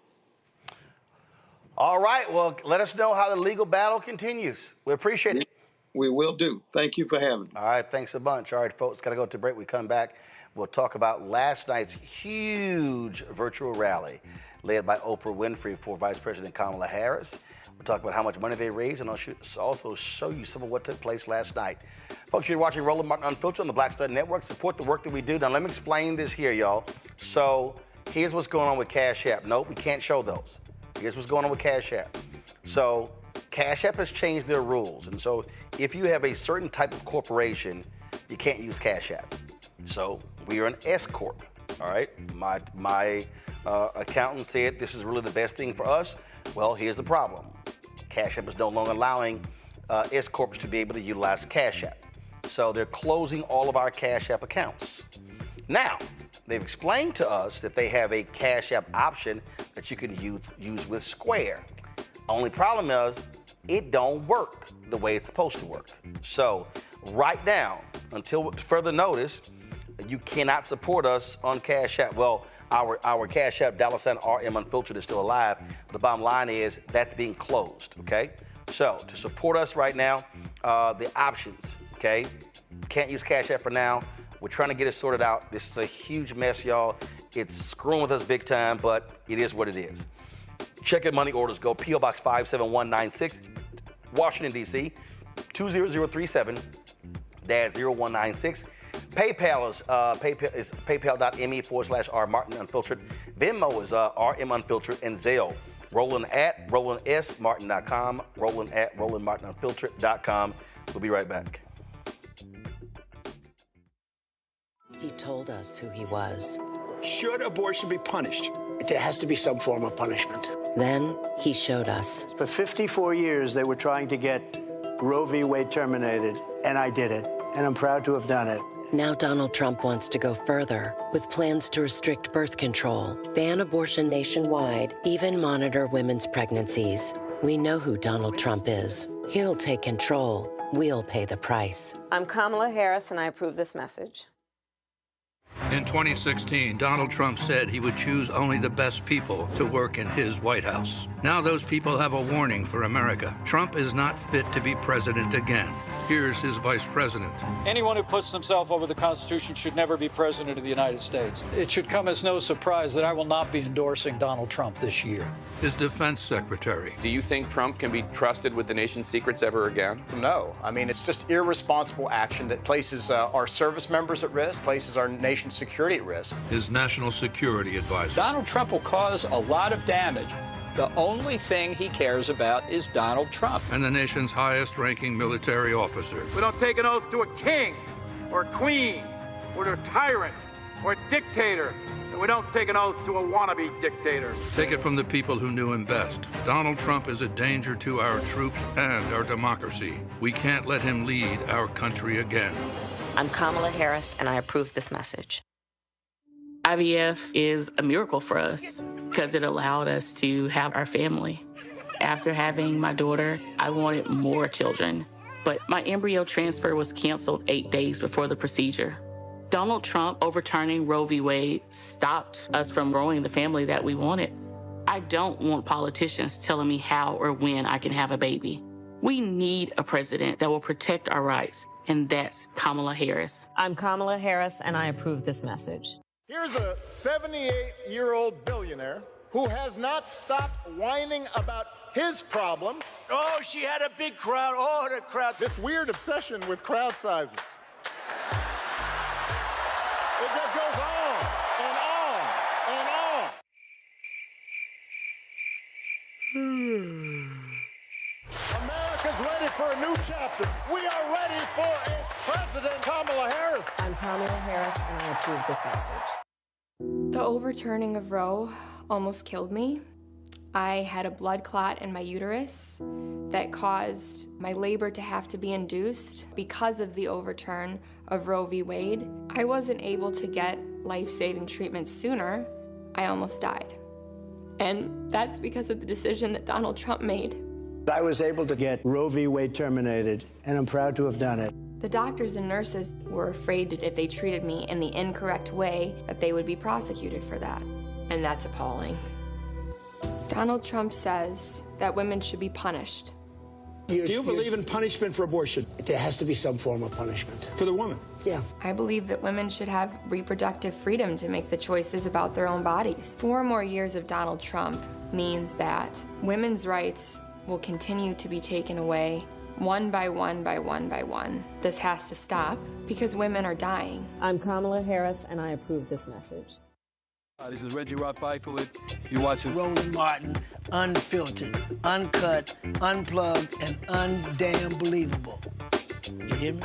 All right. Well, let us know how the legal battle continues. We appreciate it. We will do. Thank you for having me. All right. Thanks a bunch. All right, folks. Got to go to break. We come back. We'll talk about last night's huge virtual rally led by Oprah Winfrey for Vice President Kamala Harris. We'll talk about how much money they raised, and I'll also show you some of what took place last night. Folks, you're watching Roland Martin Unfiltered on the Black Star Network. Support the work that we do. Now, let me explain this here, y'all. So here's what's going on with Cash App. Nope, we can't show those. Here's what's going on with Cash App. So Cash App has changed their rules. And so if you have a certain type of corporation, you can't use Cash App. So we are an S Corp, all right? My accountant said this is really the best thing for us. Well, here's the problem. Cash App is no longer allowing S Corps to be able to utilize Cash App. So they're closing all of our Cash App accounts. Now, they've explained to us that they have a Cash App option that you can use with Square. Only problem is it don't work the way it's supposed to work. So right now, until further notice, you cannot support us on Cash App. Well, our Cash App $RM Unfiltered is still alive. The bottom line is that's being closed, okay? So to support us right now, the options, okay? Can't use Cash App for now. We're trying to get it sorted out. This is a huge mess, y'all. It's screwing with us big time, but it is what it is. Check your money orders. Go P.O. Box 57196, Washington, D.C. 20037-0196. PayPal is paypal.me/rmartinunfiltered. Venmo is rmunfiltered, and Zelle. Roland at rolandsmartin.com. Roland at rolandmartinunfiltered.com. We'll be right back. He told us who he was. Should abortion be punished? There has to be some form of punishment. Then he showed us. For 54 years, they were trying to get Roe v. Wade terminated, and I did it, and I'm proud to have done it. Now Donald Trump wants to go further with plans to restrict birth control, ban abortion nationwide, even monitor women's pregnancies. We know who Donald Trump is. He'll take control. We'll pay the price. I'm Kamala Harris, and I approve this message. In 2016, Donald Trump said he would choose only the best people to work in his White House. Now those people have a warning for America. Trump is not fit to be president again. Here's his vice president. Anyone who puts themselves over the Constitution should never be president of the United States. It should come as no surprise that I will not be endorsing Donald Trump this year. His defense secretary. Do you think Trump can be trusted with the nation's secrets ever again? No. I mean, it's just irresponsible action that places our service members at risk, places our nation's security at risk. His national security advisor. Donald Trump will cause a lot of damage. The only thing he cares about is Donald Trump. And the nation's highest-ranking military officer. We don't take an oath to a king or a queen or to a tyrant or a dictator. And we don't take an oath to a wannabe dictator. Take it from the people who knew him best. Donald Trump is a danger to our troops and our democracy. We can't let him lead our country again. I'm Kamala Harris, and I approve this message. IVF is a miracle for us because it allowed us to have our family. After having my daughter, I wanted more children, but my embryo transfer was canceled 8 days before the procedure. Donald Trump overturning Roe v. Wade stopped us from growing the family that we wanted. I don't want politicians telling me how or when I can have a baby. We need a president that will protect our rights, and that's Kamala Harris. I'm Kamala Harris, and I approve this message. Here's a 78-year-old billionaire who has not stopped whining about his problems. Oh, she had a big crowd. Oh, the crowd. This weird obsession with crowd sizes. It just goes on and on and on. America's ready for a new chapter. We are ready for a President Kamala Harris. I'm Kamala Harris, and I approve this message. The overturning of Roe almost killed me. I had a blood clot in my uterus that caused my labor to have to be induced because of the overturn of Roe v. Wade. I wasn't able to get life-saving treatment sooner. I almost died. And that's because of the decision that Donald Trump made. I was able to get Roe v. Wade terminated, and I'm proud to have done it. The doctors and nurses were afraid that if they treated me in the incorrect way, that they would be prosecuted for that. And that's appalling. Donald Trump says that women should be punished. Do you believe in punishment for abortion? There has to be some form of punishment. For the woman? Yeah. I believe that women should have reproductive freedom to make the choices about their own bodies. 4 more years of Donald Trump means that women's rights will continue to be taken away one by one by one by one. This has to stop because women are dying. I'm Kamala Harris, and I approve this message. This is Reggie Rock-Byford. You're watching Roland Martin, unfiltered, uncut, unplugged, and undamn believable. You hear me?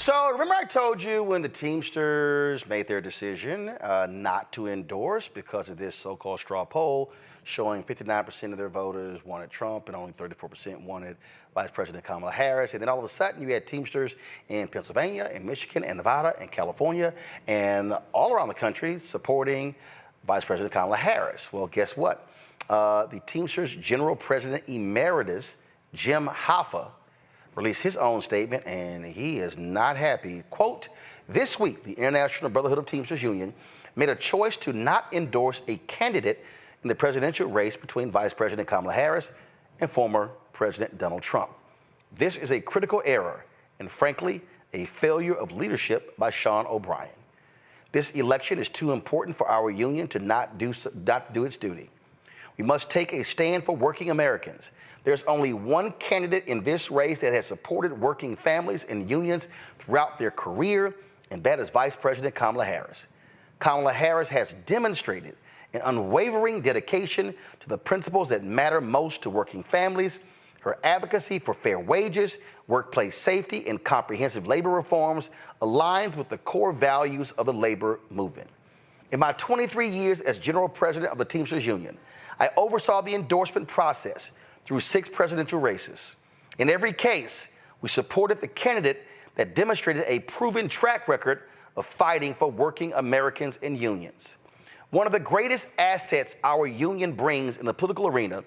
So remember I told you when the Teamsters made their decision not to endorse because of this so-called straw poll showing 59% of their voters wanted Trump and only 34% wanted Vice President Kamala Harris. And then all of a sudden you had Teamsters in Pennsylvania and Michigan and Nevada and California and all around the country supporting Vice President Kamala Harris. Well, guess what? The Teamsters General President Emeritus, Jim Hoffa, released his own statement, and he is not happy. Quote, this week, the International Brotherhood of Teamsters Union made a choice to not endorse a candidate in the presidential race between Vice President Kamala Harris and former President Donald Trump. This is a critical error and, frankly, a failure of leadership by Sean O'Brien. This election is too important for our union to not do its duty. We must take a stand for working Americans. There's only one candidate in this race that has supported working families and unions throughout their career, and that is Vice President Kamala Harris. Kamala Harris has demonstrated an unwavering dedication to the principles that matter most to working families. Her advocacy for fair wages, workplace safety, and comprehensive labor reforms aligns with the core values of the labor movement. In my 23 years as General President of the Teamsters Union, I oversaw the endorsement process through 6 presidential races. In every case, we supported the candidate that demonstrated a proven track record of fighting for working Americans and unions. One of the greatest assets our union brings in the political arena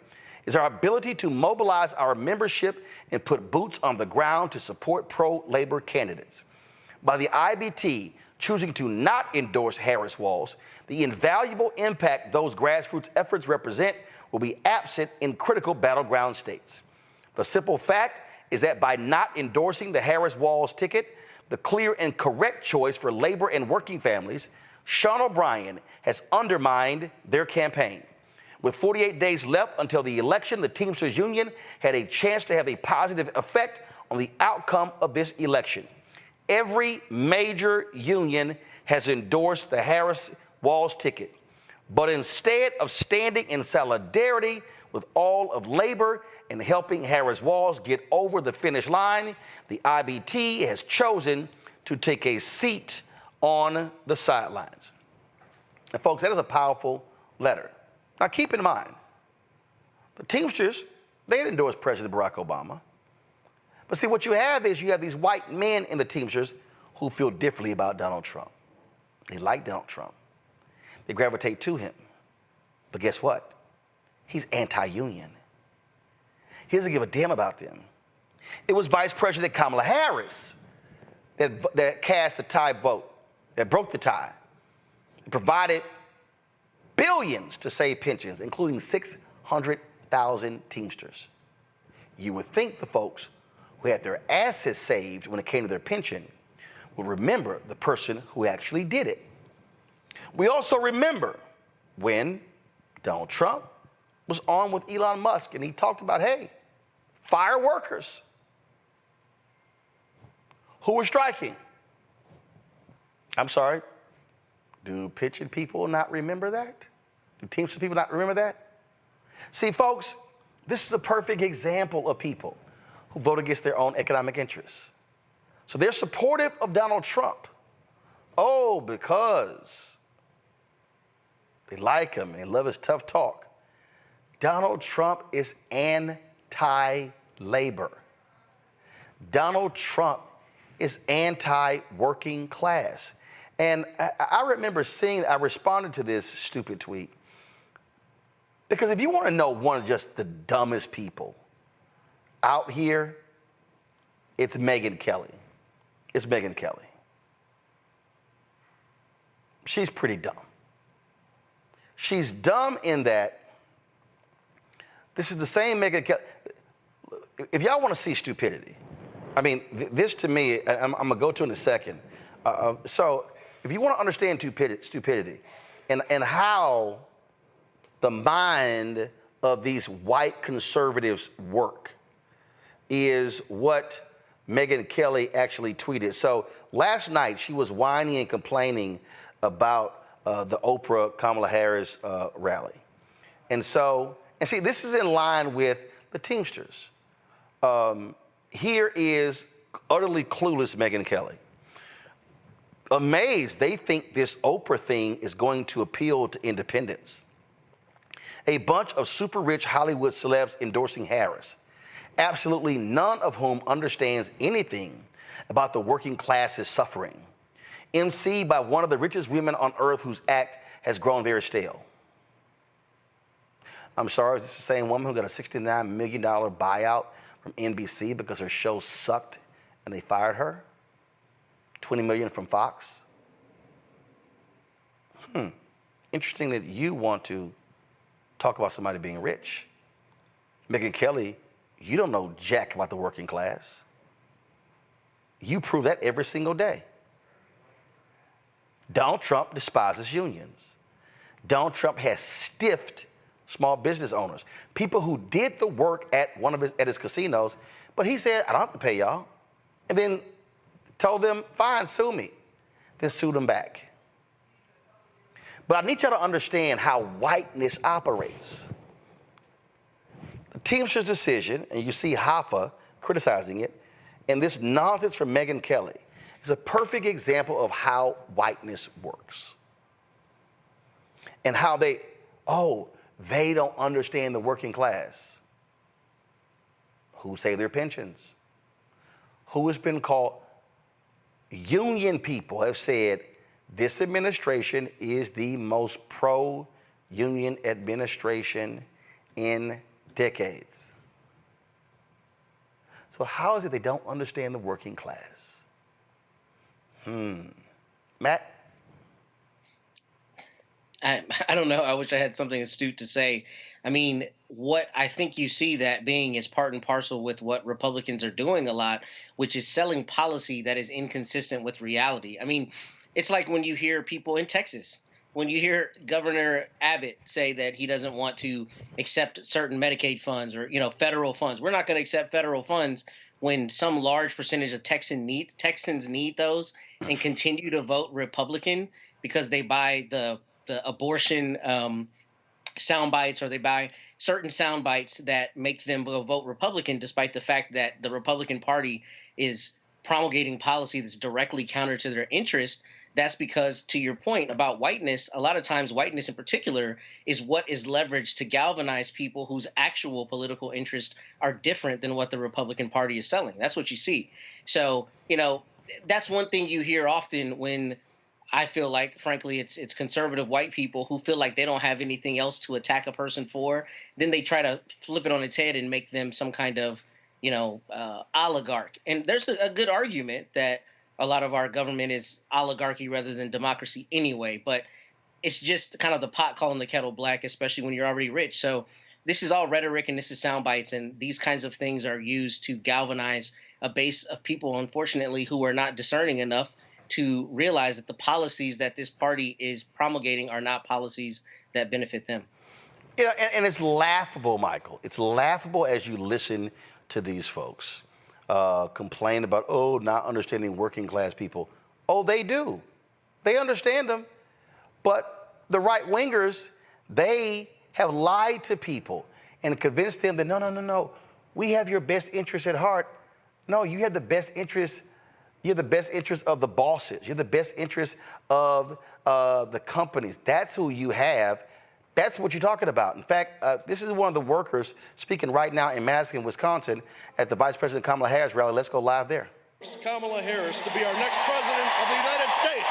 is our ability to mobilize our membership and put boots on the ground to support pro-labor candidates. By the IBT choosing to not endorse Harris-Walz, the invaluable impact those grassroots efforts represent will be absent in critical battleground states. The simple fact is that by not endorsing the Harris-Walz ticket, the clear and correct choice for labor and working families, Sean O'Brien has undermined their campaign. With 48 days left until the election, the Teamsters Union had a chance to have a positive effect on the outcome of this election. Every major union has endorsed the Harris-Walz ticket. But instead of standing in solidarity with all of labor and helping Harris-Walz get over the finish line, the IBT has chosen to take a seat on the sidelines. And folks, that is a powerful letter. Now keep in mind, the Teamsters, they had endorsed President Barack Obama. But see, what you have is you have these white men in the Teamsters who feel differently about Donald Trump. They like Donald Trump. They gravitate to him. But guess what? He's anti-union. He doesn't give a damn about them. It was Vice President Kamala Harris that cast the tie vote, that broke the tie, and provided billions to save pensions, including 600,000 Teamsters. You would think the folks who had their asses saved when it came to their pension would remember the person who actually did it. We also remember when Donald Trump was on with Elon Musk and he talked about, hey, fire workers who were striking. I'm sorry, do pension people not remember that? Do Teamsters people not remember that? See, folks, this is a perfect example of people who vote against their own economic interests. So they're supportive of Donald Trump. Oh, because they like him and love his tough talk. Donald Trump is anti-labor. Donald Trump is anti-working class. And I remember I responded to this stupid tweet. Because if you want to know one of just the dumbest people out here, it's Megyn Kelly. It's Megyn Kelly. She's pretty dumb. She's dumb in that this is the same Megyn Kelly. If y'all want to see stupidity, I mean, this to me, I'm going to go to in a second. So if you want to understand stupidity and how the mind of these white conservatives work is what Megyn Kelly actually tweeted. So last night she was whining and complaining about the Oprah Kamala Harris rally. And see, this is in line with the Teamsters. Here is utterly clueless Megyn Kelly. amazed. They think this Oprah thing is going to appeal to independents. A bunch of super rich Hollywood celebs endorsing Harris, absolutely none of whom understands anything about the working class's suffering. emceed by one of the richest women on earth whose act has grown very stale. I'm sorry, is this the same woman who got a $69 million buyout from NBC because her show sucked and they fired her? $20 million from Fox? Interesting that you want to talk about somebody being rich. Megyn Kelly, you don't know jack about the working class. You prove that every single day. Donald Trump despises unions. Donald Trump has stiffed small business owners, people who did the work at his casinos, but he said, I don't have to pay y'all. And then told them, fine, sue me. Then sued them back. But I need y'all to understand how whiteness operates. The Teamsters decision, and you see Hoffa criticizing it, and this nonsense from Megyn Kelly is a perfect example of how whiteness works. And how they don't understand the working class. Who save their pensions? Who has been called? Union people have said this administration is the most pro-union administration in decades. So how is it they don't understand the working class? Matt? I don't know. I wish I had something astute to say. I mean, what I think you see that being is part and parcel with what Republicans are doing a lot, which is selling policy that is inconsistent with reality. I mean, it's like when you hear people in Texas, when you hear Governor Abbott say that he doesn't want to accept certain Medicaid funds or, federal funds. We're not going to accept federal funds when some large percentage of Texans need those and continue to vote Republican because they buy the abortion sound bites, or they buy certain sound bites that make them vote Republican, despite the fact that the Republican Party is promulgating policy that's directly counter to their interest. That's because, to your point about whiteness, a lot of times whiteness in particular is what is leveraged to galvanize people whose actual political interests are different than what the Republican Party is selling. That's what you see. So, that's one thing you hear often when I feel like, frankly, it's conservative white people who feel like they don't have anything else to attack a person for. Then they try to flip it on its head and make them some kind of, oligarch. And there's a good argument that a lot of our government is oligarchy rather than democracy anyway. But it's just kind of the pot calling the kettle black, especially when you're already rich. So this is all rhetoric and this is sound bites. And these kinds of things are used to galvanize a base of people, unfortunately, who are not discerning enough to realize that the policies that this party is promulgating are not policies that benefit them. And it's laughable, Michael. It's laughable as you listen to these folks complain about, not understanding working class people. They do. They understand them. But the right wingers, they have lied to people and convinced them that, no, we have your best interest at heart. No, you have the best interest. You're the best interest of the bosses. You're the best interest of the companies. That's who you have. That's what you're talking about. In fact, this is one of the workers speaking right now in Madison, Wisconsin, at the Vice President Kamala Harris rally. Let's go live there. Kamala Harris to be our next president of the United States.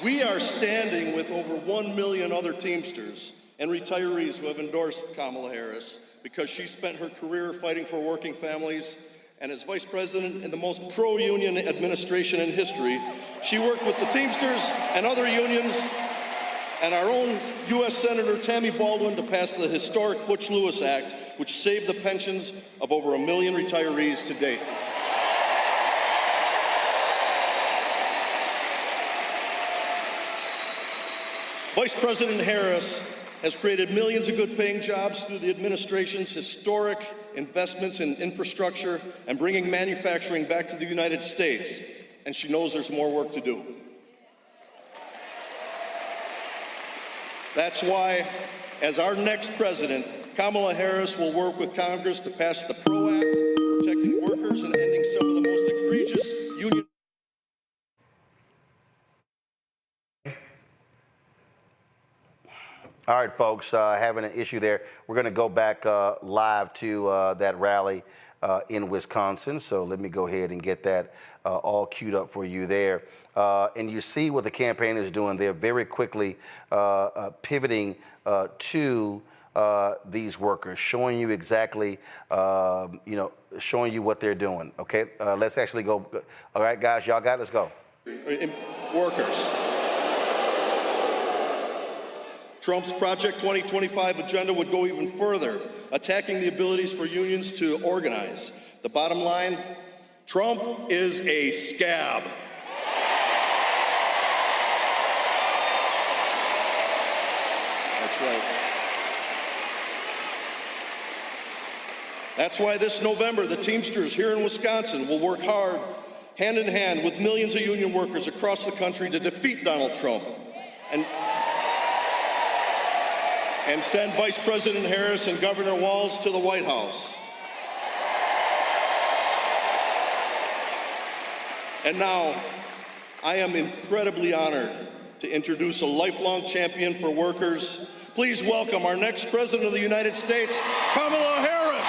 We are standing with over 1 million other Teamsters and retirees who have endorsed Kamala Harris because she spent her career fighting for working families, and as vice president in the most pro-union administration in history, she worked with the Teamsters and other unions and our own U.S. Senator Tammy Baldwin to pass the historic Butch-Lewis Act, which saved the pensions of over 1 million retirees to date. Vice President Harris has created millions of good-paying jobs through the administration's historic investments in infrastructure and bringing manufacturing back to the United States, and she knows there's more work to do. That's why, as our next president, Kamala Harris will work with Congress to pass the PRO Act, protecting workers and ending some of the most egregious union. All right, folks, having an issue there. We're going to go back live to that rally in Wisconsin. So let me go ahead and get that all queued up for you there. And you see what the campaign is doing. They're very quickly pivoting to these workers, showing you exactly, showing you what they're doing. Okay, let's actually go. All right, guys, y'all got it. Let's go. Workers. Trump's Project 2025 agenda would go even further, attacking the abilities for unions to organize. The bottom line, Trump is a scab. That's right. That's why this November, the Teamsters here in Wisconsin will work hard, hand in hand with millions of union workers across the country to defeat Donald Trump and send Vice President Harris and Governor Walz to the White House. And now, I am incredibly honored to introduce a lifelong champion for workers. Please welcome our next President of the United States, Kamala Harris.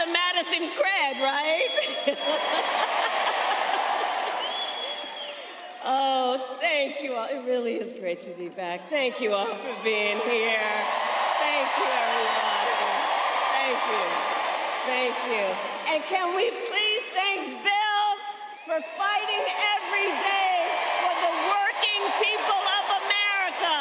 Madison cred, right? Oh, thank you all. It really is great to be back. Thank you all for being here. Thank you, everybody. Thank you. Thank you. And can we please thank Bill for fighting every day for the working people of America?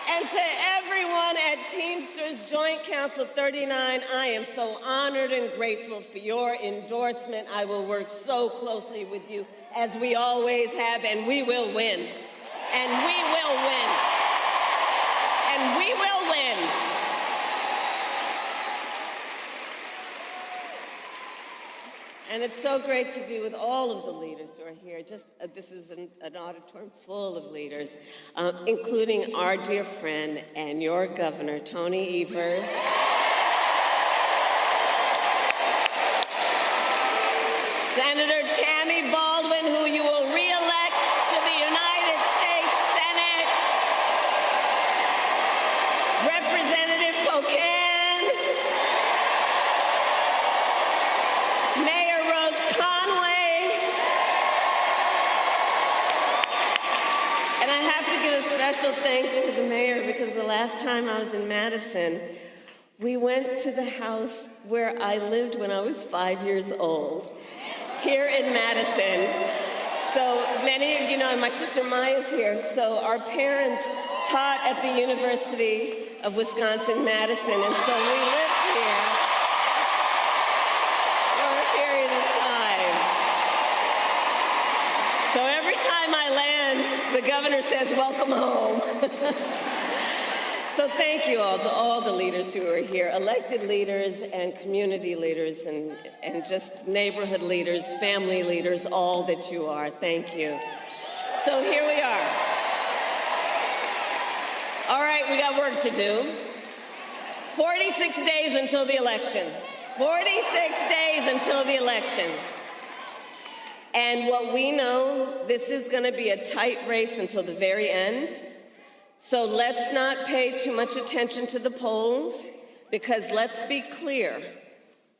And to everyone at Teamsters Joint Council 39, I am so honored and grateful for your endorsement. I will work so closely with you, as we always have, and we will win. And we will win. And we will win. And it's so great to be with all of the leaders who are here. This is an auditorium full of leaders, including our dear friend and your governor, Tony Evers. Senator Tammy Baldwin, who you will re-elect to the United States Senate. Representative Pocan. Mayor Rhodes Conway. And I have to give a special thanks to the mayor, because the last time I was in Madison, we went to the house where I lived when I was 5 years old, here in Madison. So many of you know, and my sister Maya's here, so our parents taught at the University of Wisconsin-Madison, and so we lived here for a period of time. So every time I land, the governor says, "Welcome home." So thank you all to all the leaders who are here, elected leaders and community leaders and just neighborhood leaders, family leaders, all that you are. Thank you. So here we are. All right, we got work to do. 46 days until the election. 46 days until the election. And what we know, this is going to be a tight race until the very end. So let's not pay too much attention to the polls, because let's be clear,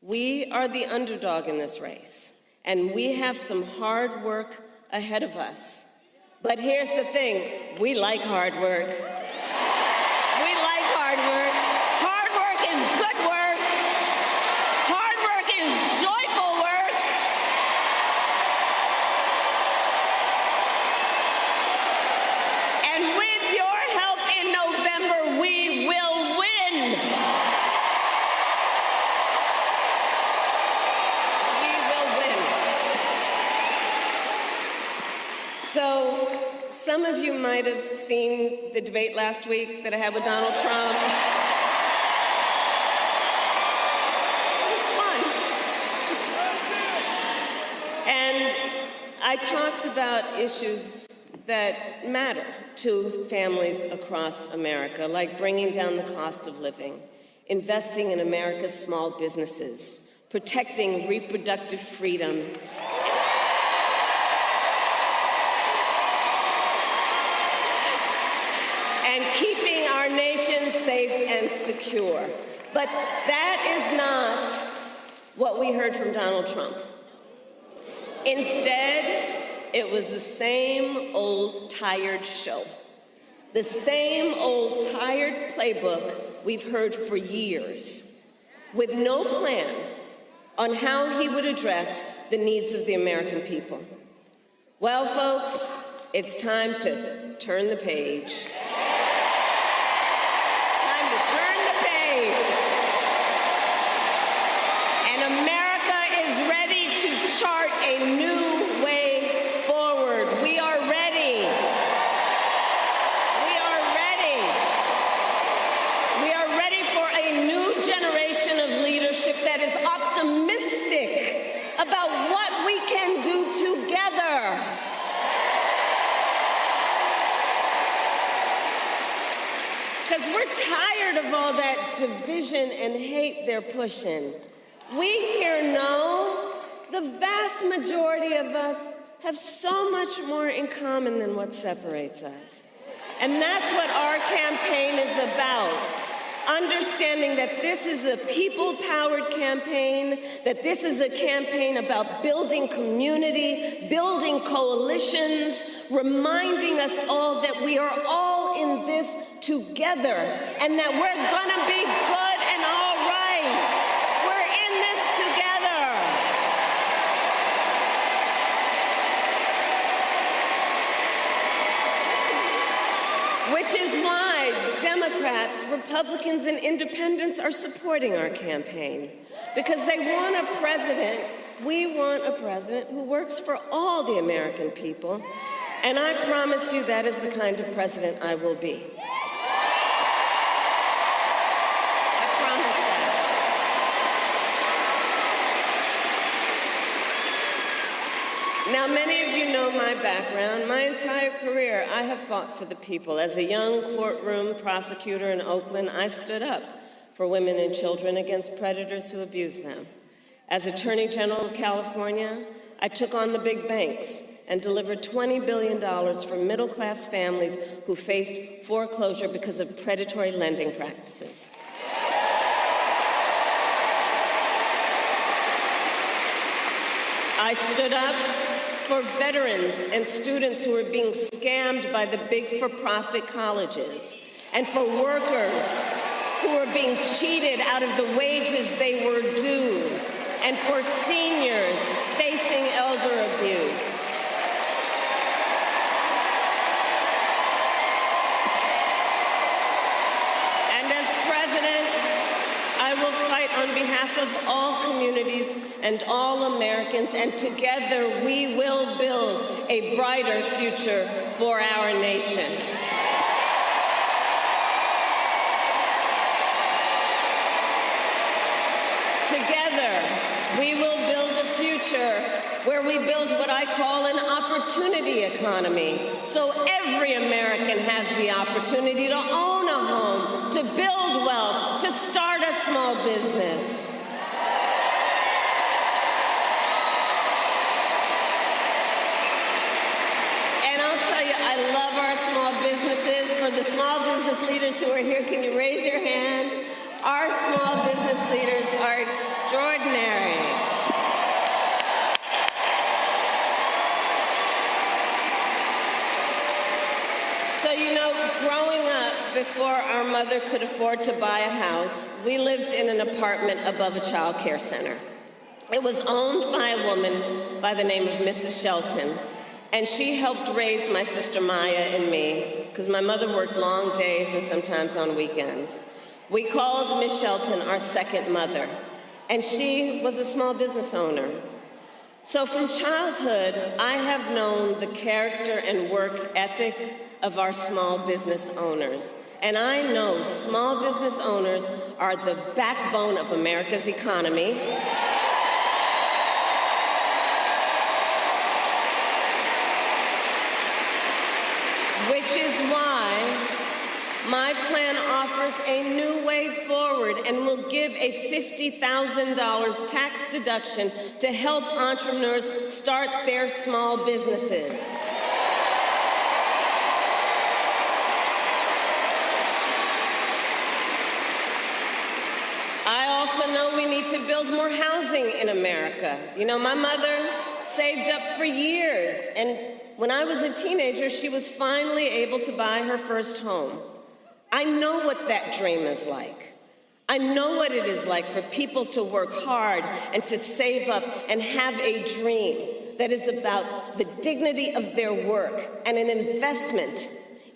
we are the underdog in this race, and we have some hard work ahead of us. But here's the thing, we like hard work. We like hard work. Hard work is good work. Hard work is joyful work. And with your help in November, we will win. We will win. So, some of you might have seen the debate last week that I had with Donald Trump. It was fun. And I talked about issues that matter to families across America, like bringing down the cost of living, investing in America's small businesses, protecting reproductive freedom, and keeping our nation safe and secure. But that is not what we heard from Donald Trump. Instead, it was the same old tired show. The same old tired playbook we've heard for years, with no plan on how he would address the needs of the American people. Well, folks, it's time to turn the page. Time to turn the page. And America is ready to chart a new way forward. We are ready. We are ready. We are ready for a new generation of leadership that is optimistic about what we can do together. Because we're tired of all that division and hate they're pushing. We here know the vast majority of us have so much more in common than what separates us. And that's what our campaign is about. Understanding that this is a people-powered campaign, that this is a campaign about building community, building coalitions, reminding us all that we are all in this together and that we're gonna be good and all right. We're in this together. Which is why Democrats, Republicans, and independents are supporting our campaign, because they want a president, we want a president who works for all the American people, and I promise you that is the kind of president I will be. I promise that. Now, many of you know my background. My entire career, I have fought for the people. As a young courtroom prosecutor in Oakland, I stood up for women and children against predators who abuse them. As Attorney General of California, I took on the big banks and delivered $20 billion for middle-class families who faced foreclosure because of predatory lending practices. I stood up for veterans and students who were being scammed by the big for-profit colleges, and for workers who were being cheated out of the wages they were due, and for seniors facing elder abuse. behalf of all communities and all Americans, and together we will build a brighter future for our nation. Together, we will build a future where we build what I call an opportunity economy, so every American has the opportunity to own a home, to build wealth, to start a small business. And I'll tell you, I love our small businesses. For the small business leaders who are here, can you raise your hand? Our small business leaders are extraordinary. So, you know, growing up, before our mother could afford to buy a house, we lived in an apartment above a child care center. It was owned by a woman by the name of Mrs. Shelton, and she helped raise my sister Maya and me, because my mother worked long days and sometimes on weekends. We called Miss Shelton our second mother, and she was a small business owner. So from childhood, I have known the character and work ethic of our small business owners. And I know small business owners are the backbone of America's economy. Which is why my plan offers a new way forward and will give a $50,000 tax deduction to help entrepreneurs start their small businesses. I also know we need to build more housing in America. You know, my mother saved up for years, and when I was a teenager, she was finally able to buy her first home. I know what that dream is like. I know what it is like for people to work hard and to save up and have a dream that is about the dignity of their work and an investment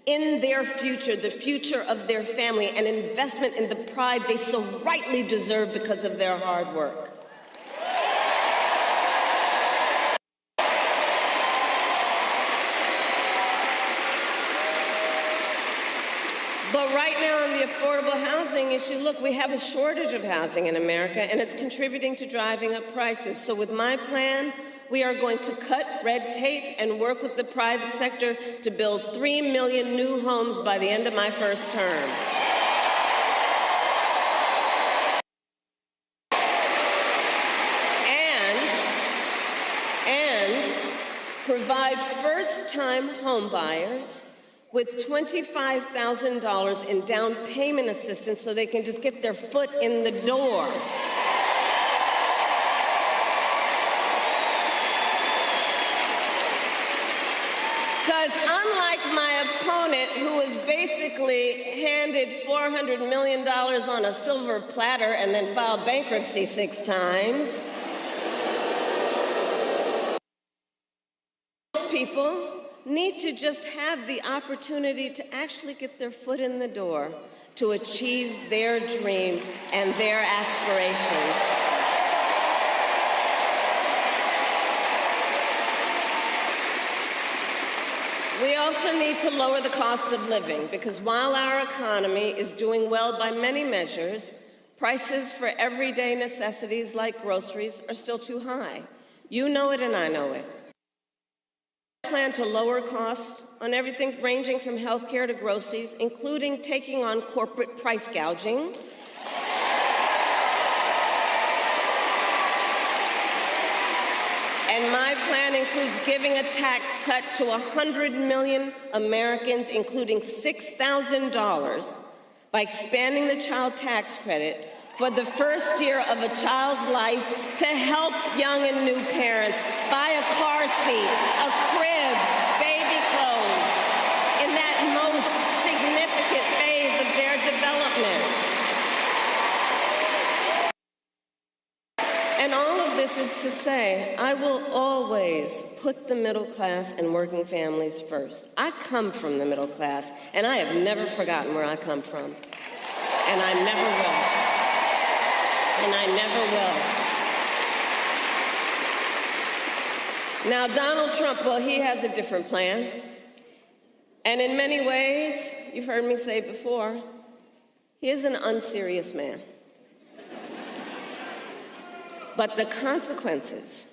in their future, the future of their family, an investment in the pride they so rightly deserve because of their hard work. But right now on the affordable housing issue, look, we have a shortage of housing in America, and it's contributing to driving up prices. So with my plan, we are going to cut red tape and work with the private sector to build 3 million new homes by the end of my first term. And provide first-time home buyers with $25,000 in down payment assistance so they can just get their foot in the door. Because unlike my opponent, who was basically handed $400 million on a silver platter and then filed bankruptcy 6 times, most people need to just have the opportunity to actually get their foot in the door to achieve their dream and their aspirations. We also need to lower the cost of living, because while our economy is doing well by many measures, prices for everyday necessities like groceries are still too high. You know it and I know it. I plan to lower costs on everything ranging from healthcare to groceries, including taking on corporate price gouging. And my plan includes giving a tax cut to 100 million Americans, including $6,000, by expanding the child tax credit for the first year of a child's life to help young and new parents buy a car seat, a crib, baby clothes, in that most significant phase of their development. And all of this is to say, I will always put the middle class and working families first. I come from the middle class, and I have never forgotten where I come from. And I never will. And I never will. Now, Donald Trump, well, he has a different plan. And in many ways, you've heard me say before, he is an unserious man. But the consequences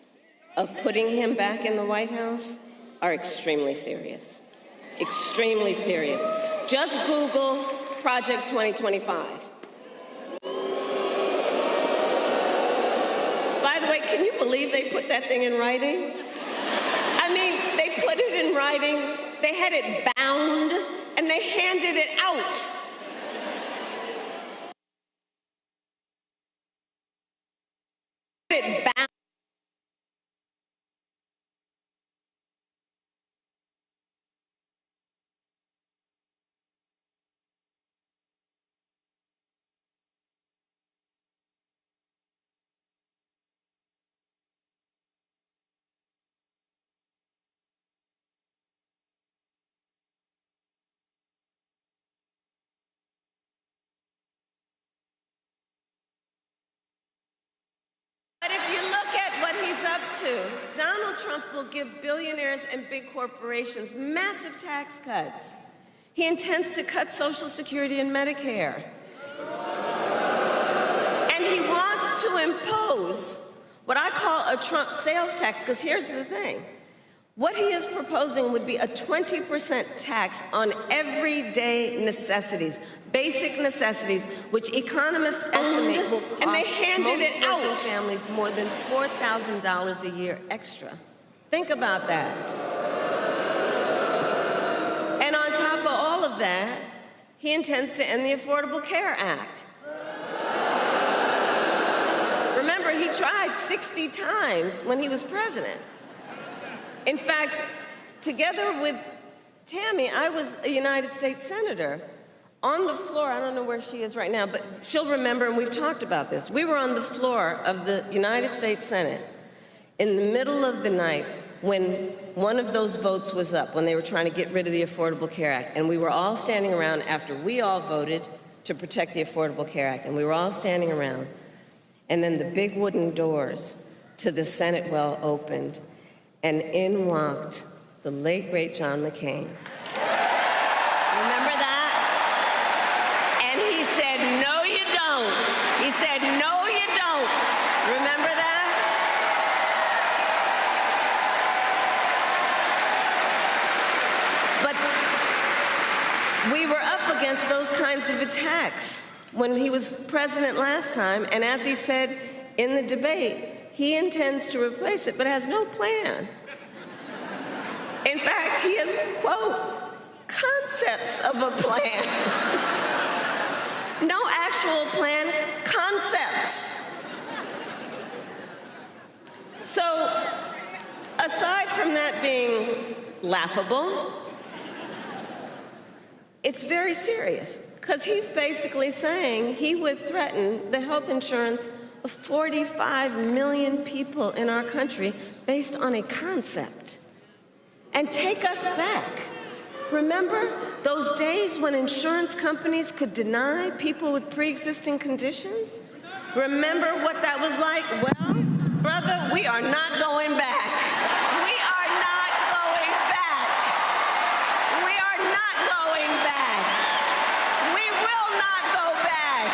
of putting him back in the White House are extremely serious. Extremely serious. Just Google Project 2025. By the way, can you believe they put that thing in writing? I mean, they put it in writing, they had it bound, and they handed it out. It bound. But if you look at what he's up to, Donald Trump will give billionaires and big corporations massive tax cuts. He intends to cut Social Security and Medicare. And he wants to impose what I call a Trump sales tax, because here's the thing. What he is proposing would be a 20% tax on everyday necessities, basic necessities, which economists estimate will cost most working families more than $4,000 a year extra. Think about that. And on top of all of that, he intends to end the Affordable Care Act. Remember, he tried 60 times when he was president. In fact, together with Tammy, I was a United States Senator. On the floor, I don't know where she is right now, but she'll remember, and we've talked about this. We were on the floor of the United States Senate in the middle of the night when one of those votes was up, when they were trying to get rid of the Affordable Care Act. And we were all standing around after we all voted to protect the Affordable Care Act. And we were all standing around. And then the big wooden doors to the Senate well opened. And in walked the late, great John McCain. Remember that? And he said, no, you don't. He said, no, you don't. Remember that? But we were up against those kinds of attacks when he was president last time, and as he said in the debate, he intends to replace it, but has no plan. In fact, he has, quote, concepts of a plan. No actual plan, concepts. So, aside from that being laughable, it's very serious, because he's basically saying he would threaten the health insurance of 45 million people in our country based on a concept. And take us back. Remember those days when insurance companies could deny people with pre-existing conditions? Remember what that was like? Well, brother, we are not going back. We are not going back. We are not going back. We will not go back.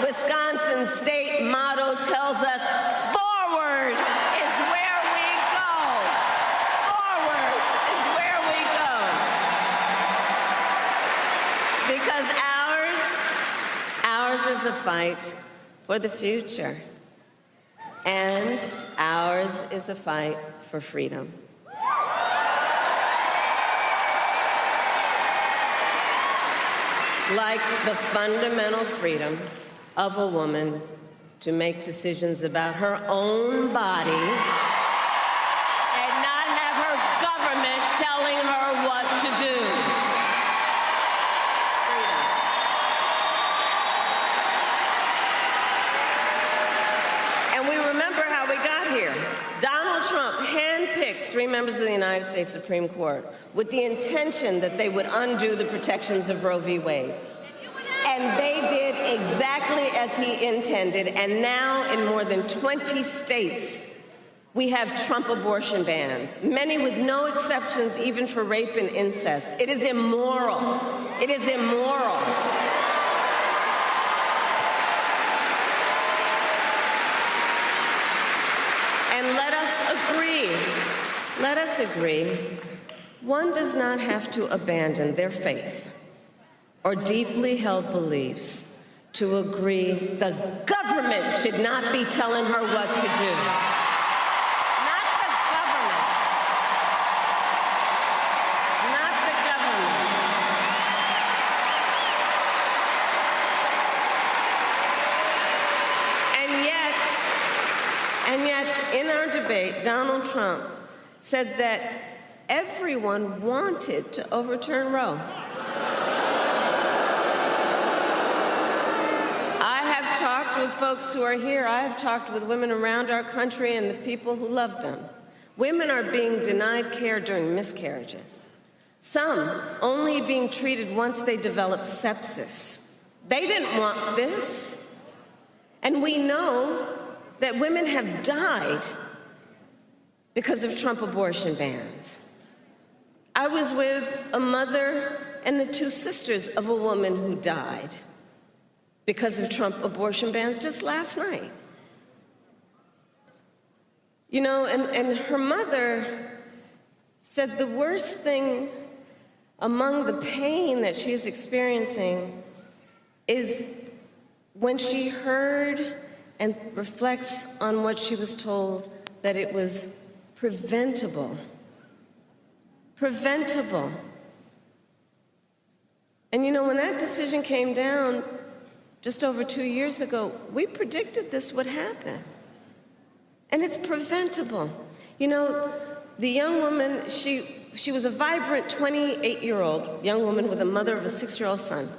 Wisconsin's state motto tells us, forward is where we go. Forward is where we go. Because ours is a fight for the future. And ours is a fight for freedom. Like the fundamental freedom of a woman to make decisions about her own body and not have her government telling her what to do. Freedom. United States Supreme Court with the intention that they would undo the protections of Roe v. Wade. And they did exactly as he intended, and now in more than 20 states, we have Trump abortion bans, many with no exceptions even for rape and incest. It is immoral. It is immoral. And let us agree, one does not have to abandon their faith or deeply held beliefs to agree the government should not be telling her what to do. Not the government. Not the government. And yet, in our debate, Donald Trump said that everyone wanted to overturn Roe. Talked with folks who are here. I have talked with women around our country and the people who love them. Women are being denied care during miscarriages. Some only being treated once they develop sepsis. They didn't want this. And we know that women have died because of Trump abortion bans. I was with a mother and the two sisters of a woman who died because of Trump abortion bans just last night. You know, and her mother said the worst thing among the pain that she is experiencing is when she heard and reflects on what she was told, that it was preventable. Preventable. And you know, when that decision came down, just over 2 years ago, we predicted this would happen. And it's preventable. You know, the young woman, she was a vibrant 28-year-old young woman with a mother of a 6-year-old son.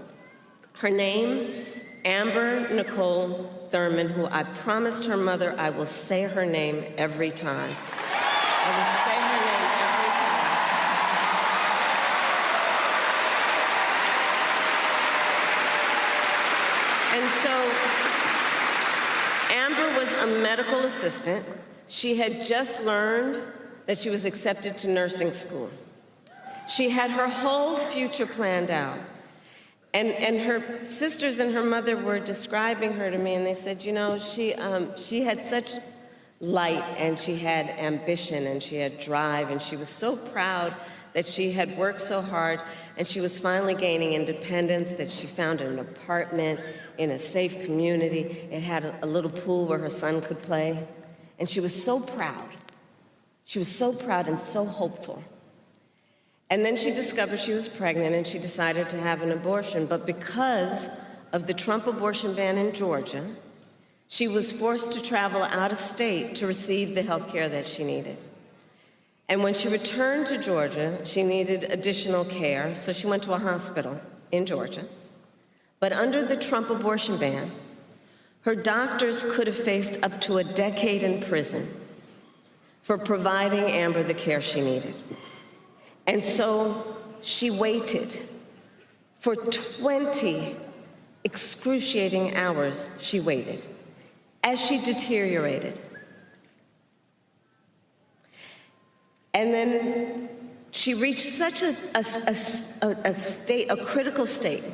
Her name, Amber Nicole Thurman, who I promised her mother I will say her name every time. I will say her name every time. And so Amber was a medical assistant. She had just learned that she was accepted to nursing school. She had her whole future planned out. And her sisters and her mother were describing her to me, and they said, you know, she had such light, and she had ambition, and she had drive, and she was so proud that she had worked so hard, and she was finally gaining independence, that she found an apartment in a safe community. It had a little pool where her son could play. And she was so proud. She was so proud and so hopeful. And then she discovered she was pregnant, and she decided to have an abortion. But because of the Trump abortion ban in Georgia, she was forced to travel out of state to receive the health care that she needed. And when she returned to Georgia, she needed additional care, so she went to a hospital in Georgia. But under the Trump abortion ban, her doctors could have faced up to a decade in prison for providing Amber the care she needed. And so she waited for 20 excruciating hours. She waited as she deteriorated. And then she reached such a critical state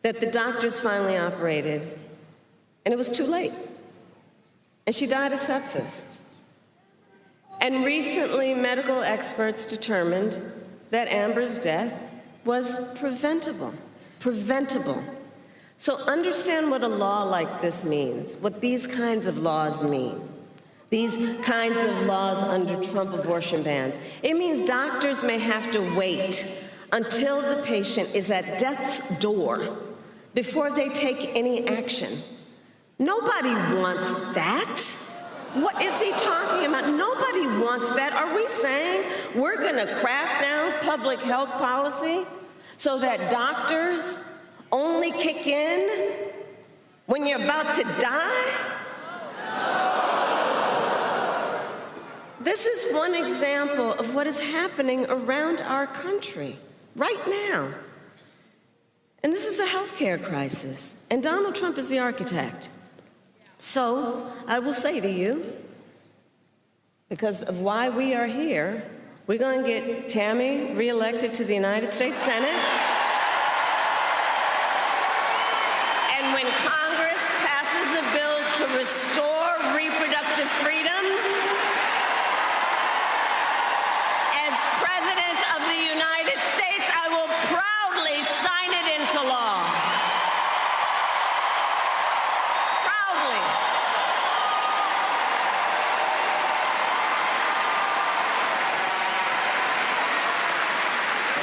that the doctors finally operated, and it was too late. And she died of sepsis. And recently, medical experts determined that Amber's death was preventable. Preventable. So understand what a law like this means, what these kinds of laws mean. These kinds of laws under Trump abortion bans. It means doctors may have to wait until the patient is at death's door before they take any action. Nobody wants that. What is he talking about? Nobody wants that. Are we saying we're going to craft down public health policy so that doctors only kick in when you're about to die? This is one example of what is happening around our country right now. And this is a healthcare crisis, and Donald Trump is the architect. So I will say to you, because of why we are here, we're going to get Tammy reelected to the United States Senate. And when Congress passes a bill to restore reproductive freedom, as President of the United States, I will proudly sign it into law. Proudly.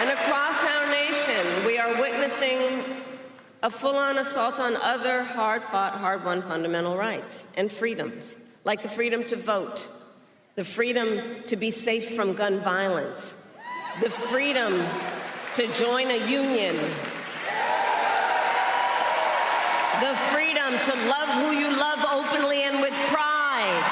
And across our nation, we are witnessing a full-on assault on other hard-fought, hard-won fundamental rights and freedoms, like the freedom to vote, the freedom to be safe from gun violence, the freedom to join a union, the freedom to love who you love openly and with pride.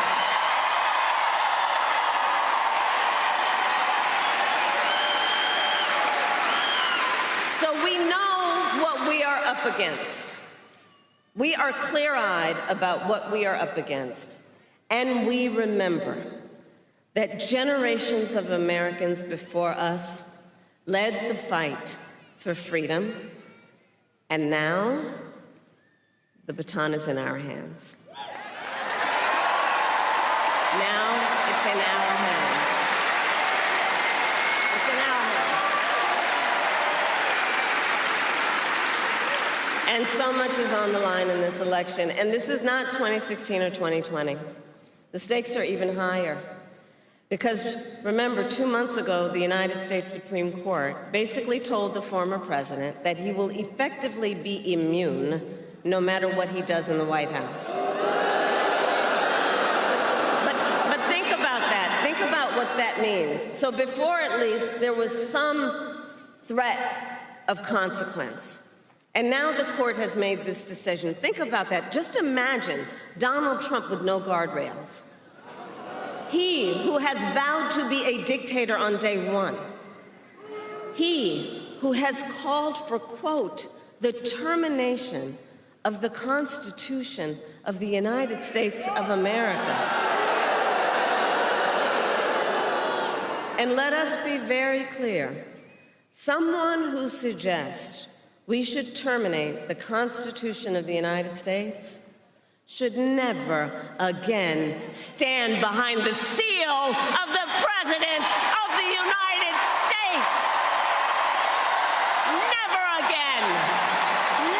So we know what we are up against. We are clear-eyed about what we are up against. And we remember that generations of Americans before us led the fight for freedom. And now, the baton is in our hands. Now it's in our hands. It's in our hands. And so much is on the line in this election. And this is not 2016 or 2020. The stakes are even higher. Because remember, 2 months ago, the United States Supreme Court basically told the former president that he will effectively be immune no matter what he does in the White House. But think about that. Think about what that means. So before, at least, there was some threat of consequence. And now the court has made this decision. Think about that. Just imagine Donald Trump with no guardrails. He who has vowed to be a dictator on day one. He who has called for, quote, the termination of the Constitution of the United States of America. And let us be very clear. Someone who suggests we should terminate the Constitution of the United States should never again stand behind the seal of the President of the United States. Never again.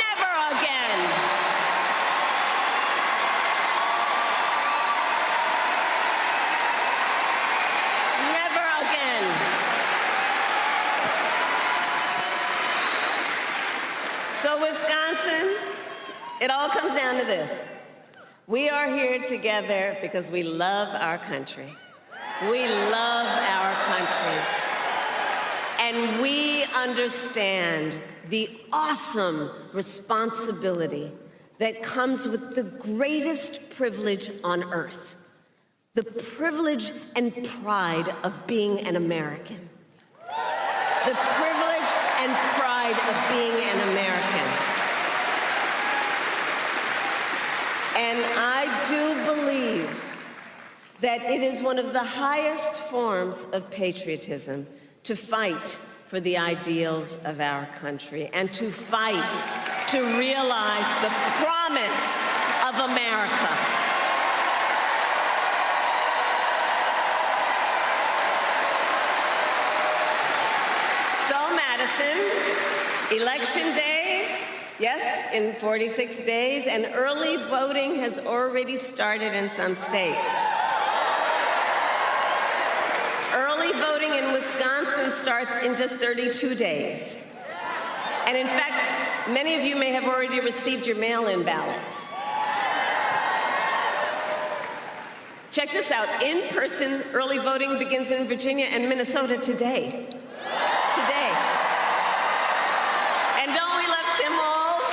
Never again. Never again. So, Wisconsin, it all comes down to this. We are here together because we love our country. We love our country. And we understand the awesome responsibility that comes with the greatest privilege on earth, the privilege and pride of being an American. The privilege and pride of being an American. And I do believe that it is one of the highest forms of patriotism to fight for the ideals of our country and to fight to realize the promise of America. So, Madison, Election Day, yes, in 46 days, and early voting has already started in some states. Early voting in Wisconsin starts in just 32 days. And in fact, many of you may have already received your mail-in ballots. Check this out. In-person early voting begins in Virginia and Minnesota today. Today. And don't we love Tim Walz?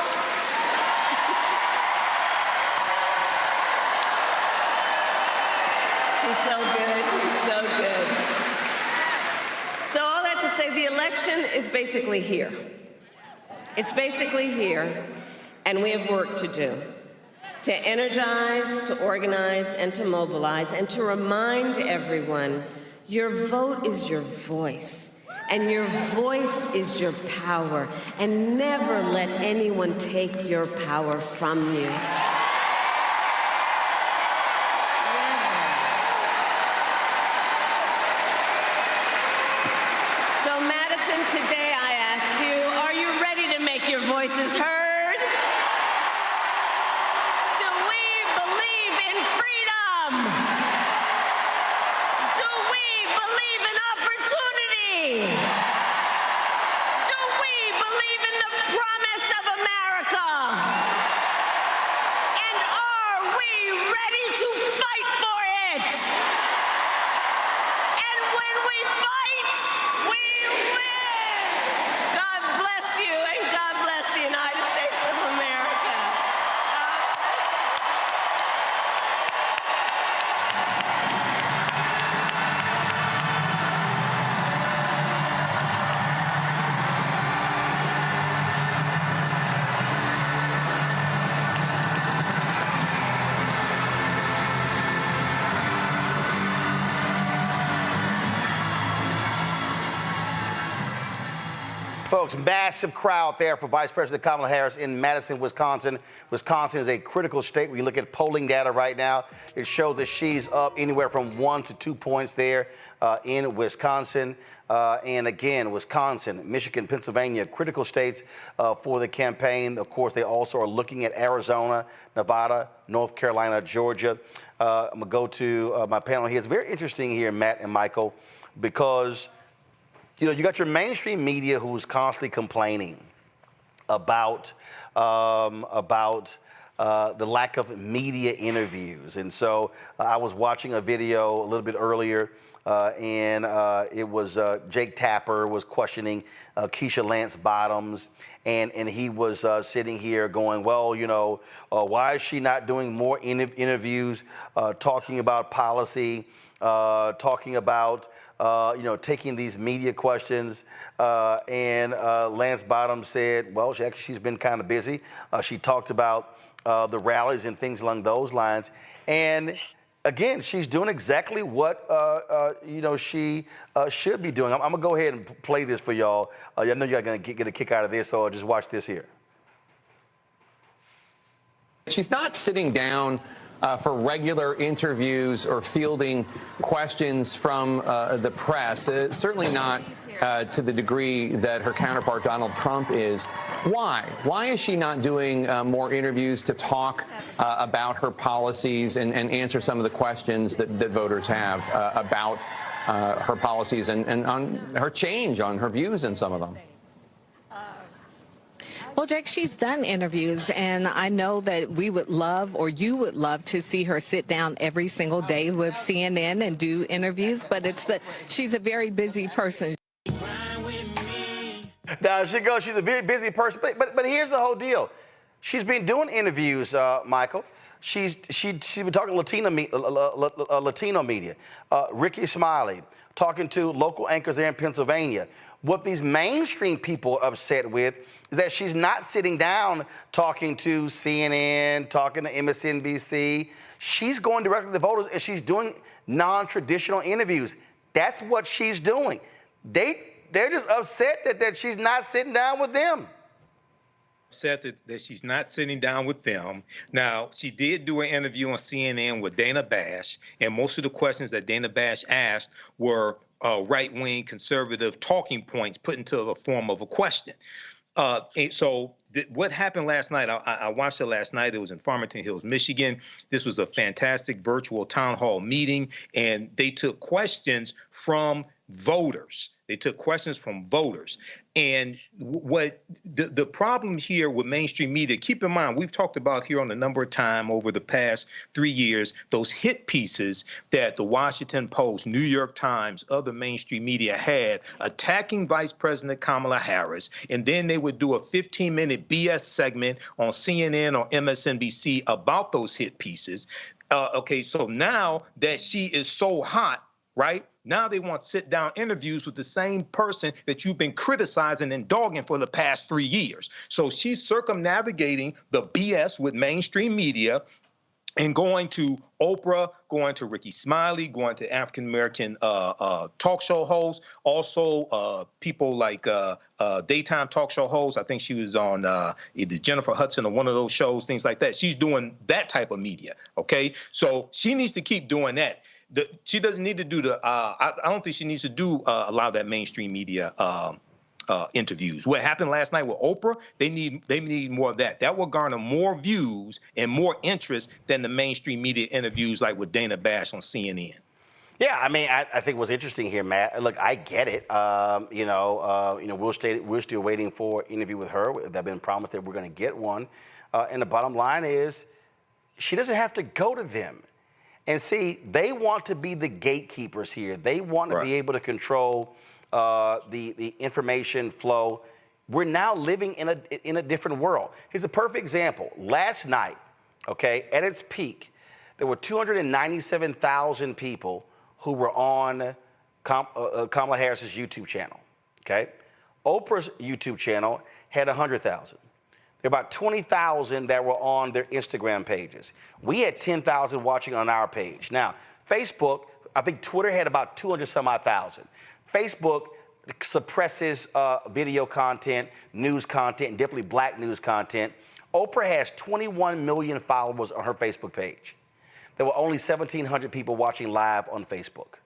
He's so good. He's so say the election is basically here. It's basically here, and we have work to do. To energize, to organize, and to mobilize, and to remind everyone, your vote is your voice, and your voice is your power, and never let anyone take your power from you. So, Madison, today I ask you, are you ready to make your voices heard? Folks, massive crowd there for Vice President Kamala Harris in Madison, Wisconsin. Wisconsin is a critical state. When you look at polling data right now, it shows that she's up anywhere from 1 to 2 points there in Wisconsin. And again, Wisconsin, Michigan, Pennsylvania, critical states for the campaign. Of course, they also are looking at Arizona, Nevada, North Carolina, Georgia. I'm going to go to my panel here. It's very interesting here, Matt and Michael, because you know, you got your mainstream media who's constantly complaining about the lack of media interviews. And so I was watching a video a little bit earlier, and it was Jake Tapper was questioning Keisha Lance Bottoms, and he was sitting here going, well, you know, why is she not doing more interviews, talking about policy, talking about you know, taking these media questions, and Lance Bottoms said, well, she's been kind of busy. She talked about the rallies and things along those lines. And again, she's doing exactly what, you know, she should be doing. I'm gonna go ahead and play this for y'all. I know you're gonna get a kick out of this, so just watch this here. She's not sitting down for regular interviews or fielding questions from the press, certainly not to the degree that her counterpart Donald Trump is. Why? Why is she not doing more interviews to talk about her policies and answer some of the questions that voters have about her policies and on her change, on her views in some of them? Well, Jake, she's done interviews, and I know that we would love, or you would love, to see her sit down every single day with CNN and do interviews, but she's a very busy person. Now, she's a very busy person, but here's the whole deal. She's been doing interviews, Michael. She's been talking Latino media. Ricky Smiley, talking to local anchors there in Pennsylvania. What these mainstream people are upset with is that she's not sitting down talking to CNN, talking to MSNBC. She's going directly to voters, and she's doing non-traditional interviews. That's what she's doing. They're just upset that she's not sitting down with them. Upset that she's not sitting down with them. Now, she did do an interview on CNN with Dana Bash, and most of the questions that Dana Bash asked were right-wing conservative talking points put into the form of a question. What happened last night, I watched it last night. It was in Farmington Hills, Michigan. This was a fantastic virtual town hall meeting, and they took questions from voters. And what the problem here with mainstream media, keep in mind, we've talked about here on a number of times over the past 3 years, those hit pieces that the Washington Post, New York Times, other mainstream media had attacking Vice President Kamala Harris. And then they would do a 15-minute BS segment on CNN or MSNBC about those hit pieces. Okay, so now that she is so hot, right? Now they want sit-down interviews with the same person that you've been criticizing and dogging for the past 3 years. So she's circumnavigating the BS with mainstream media and going to Oprah, going to Ricky Smiley, going to African-American talk show hosts, also people like daytime talk show hosts. I think she was on either Jennifer Hudson or one of those shows, things like that. She's doing that type of media, okay? So she needs to keep doing that. She doesn't need to do the, I don't think she needs to do a lot of that mainstream media interviews. What happened last night with Oprah, they need more of that. That will garner more views and more interest than the mainstream media interviews like with Dana Bash on CNN. Yeah, I mean, I think what's interesting here, Matt. Look, I get it. We're still waiting for an interview with her. They've been promised that we're going to get one. And the bottom line is, she doesn't have to go to them. And see, they want to be the gatekeepers here. They want to be able to control the information flow. We're now living in a different world. Here's a perfect example. Last night, okay, at its peak, there were 297,000 people who were on Kamala Harris's YouTube channel, okay? Oprah's YouTube channel had 100,000. There were about 20,000 that were on their Instagram pages. We had 10,000 watching on our page. Now, Facebook, I think Twitter had about 200 some odd thousand. Facebook suppresses video content, news content, and definitely black news content. Oprah has 21 million followers on her Facebook page. There were only 1,700 people watching live on Facebook.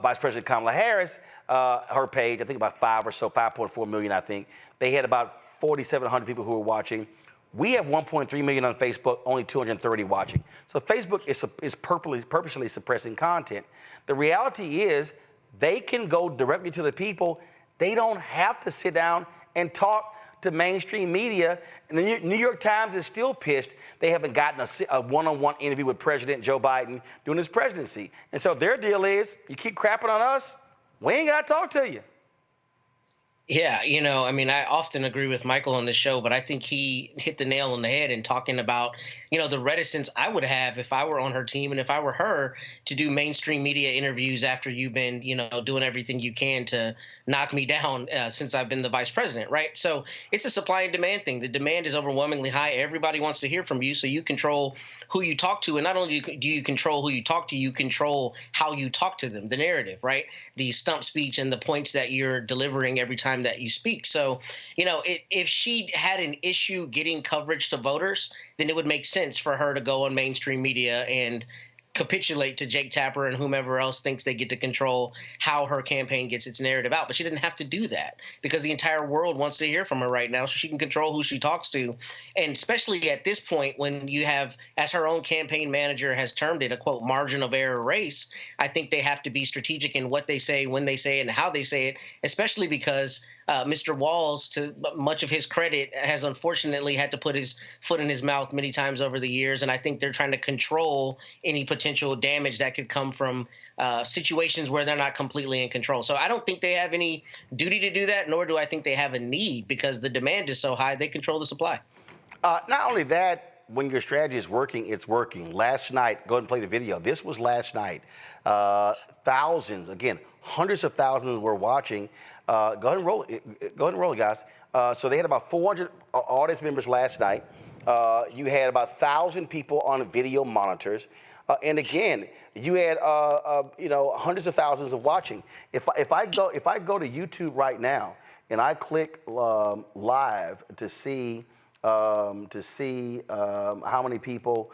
Vice President Kamala Harris, her page, I think about 5.4 million, I think. They had about 4,700 people who were watching. We have 1.3 million on Facebook, only 230 watching. So Facebook is purposely suppressing content. The reality is they can go directly to the people. They don't have to sit down and talk to mainstream media. And the New York Times is still pissed they haven't gotten a one-on-one interview with President Joe Biden during his presidency. And so their deal is, you keep crapping on us, we ain't got to talk to you. Yeah, I mean, I often agree with Michael on this show, but I think he hit the nail on the head in talking about, the reticence I would have if I were on her team and if I were her to do mainstream media interviews after you've been, doing everything you can to knock me down since I've been the vice president, right? So it's a supply and demand thing. The demand is overwhelmingly high. Everybody wants to hear from you, so you control who you talk to. And not only do you control who you talk to, you control how you talk to them, the narrative, right? The stump speech and the points that you're delivering every time that you speak. So, if she had an issue getting coverage to voters, then it would make sense for her to go on mainstream media and capitulate to Jake Tapper and whomever else thinks they get to control how her campaign gets its narrative out. But she didn't have to do that because the entire world wants to hear from her right now, so she can control who she talks to. And especially at this point, when you have, as her own campaign manager has termed it, a quote, margin of error race, I think they have to be strategic in what they say, when they say it, and how they say it, especially because Mr. Walz, to much of his credit, has unfortunately had to put his foot in his mouth many times over the years. And I think they're trying to control any potential damage that could come from situations where they're not completely in control. So I don't think they have any duty to do that, nor do I think they have a need, because the demand is so high, they control the supply. Not only that, when your strategy is working, it's working. Last night, go ahead and play the video. This was last night. Thousands, again, hundreds of thousands were watching. Go ahead and roll it. Go ahead and roll it, guys. So they had about 400 audience members last night. You had about 1,000 people on video monitors. And again, you had hundreds of thousands of watching. If I go to YouTube right now and I click live to see how many people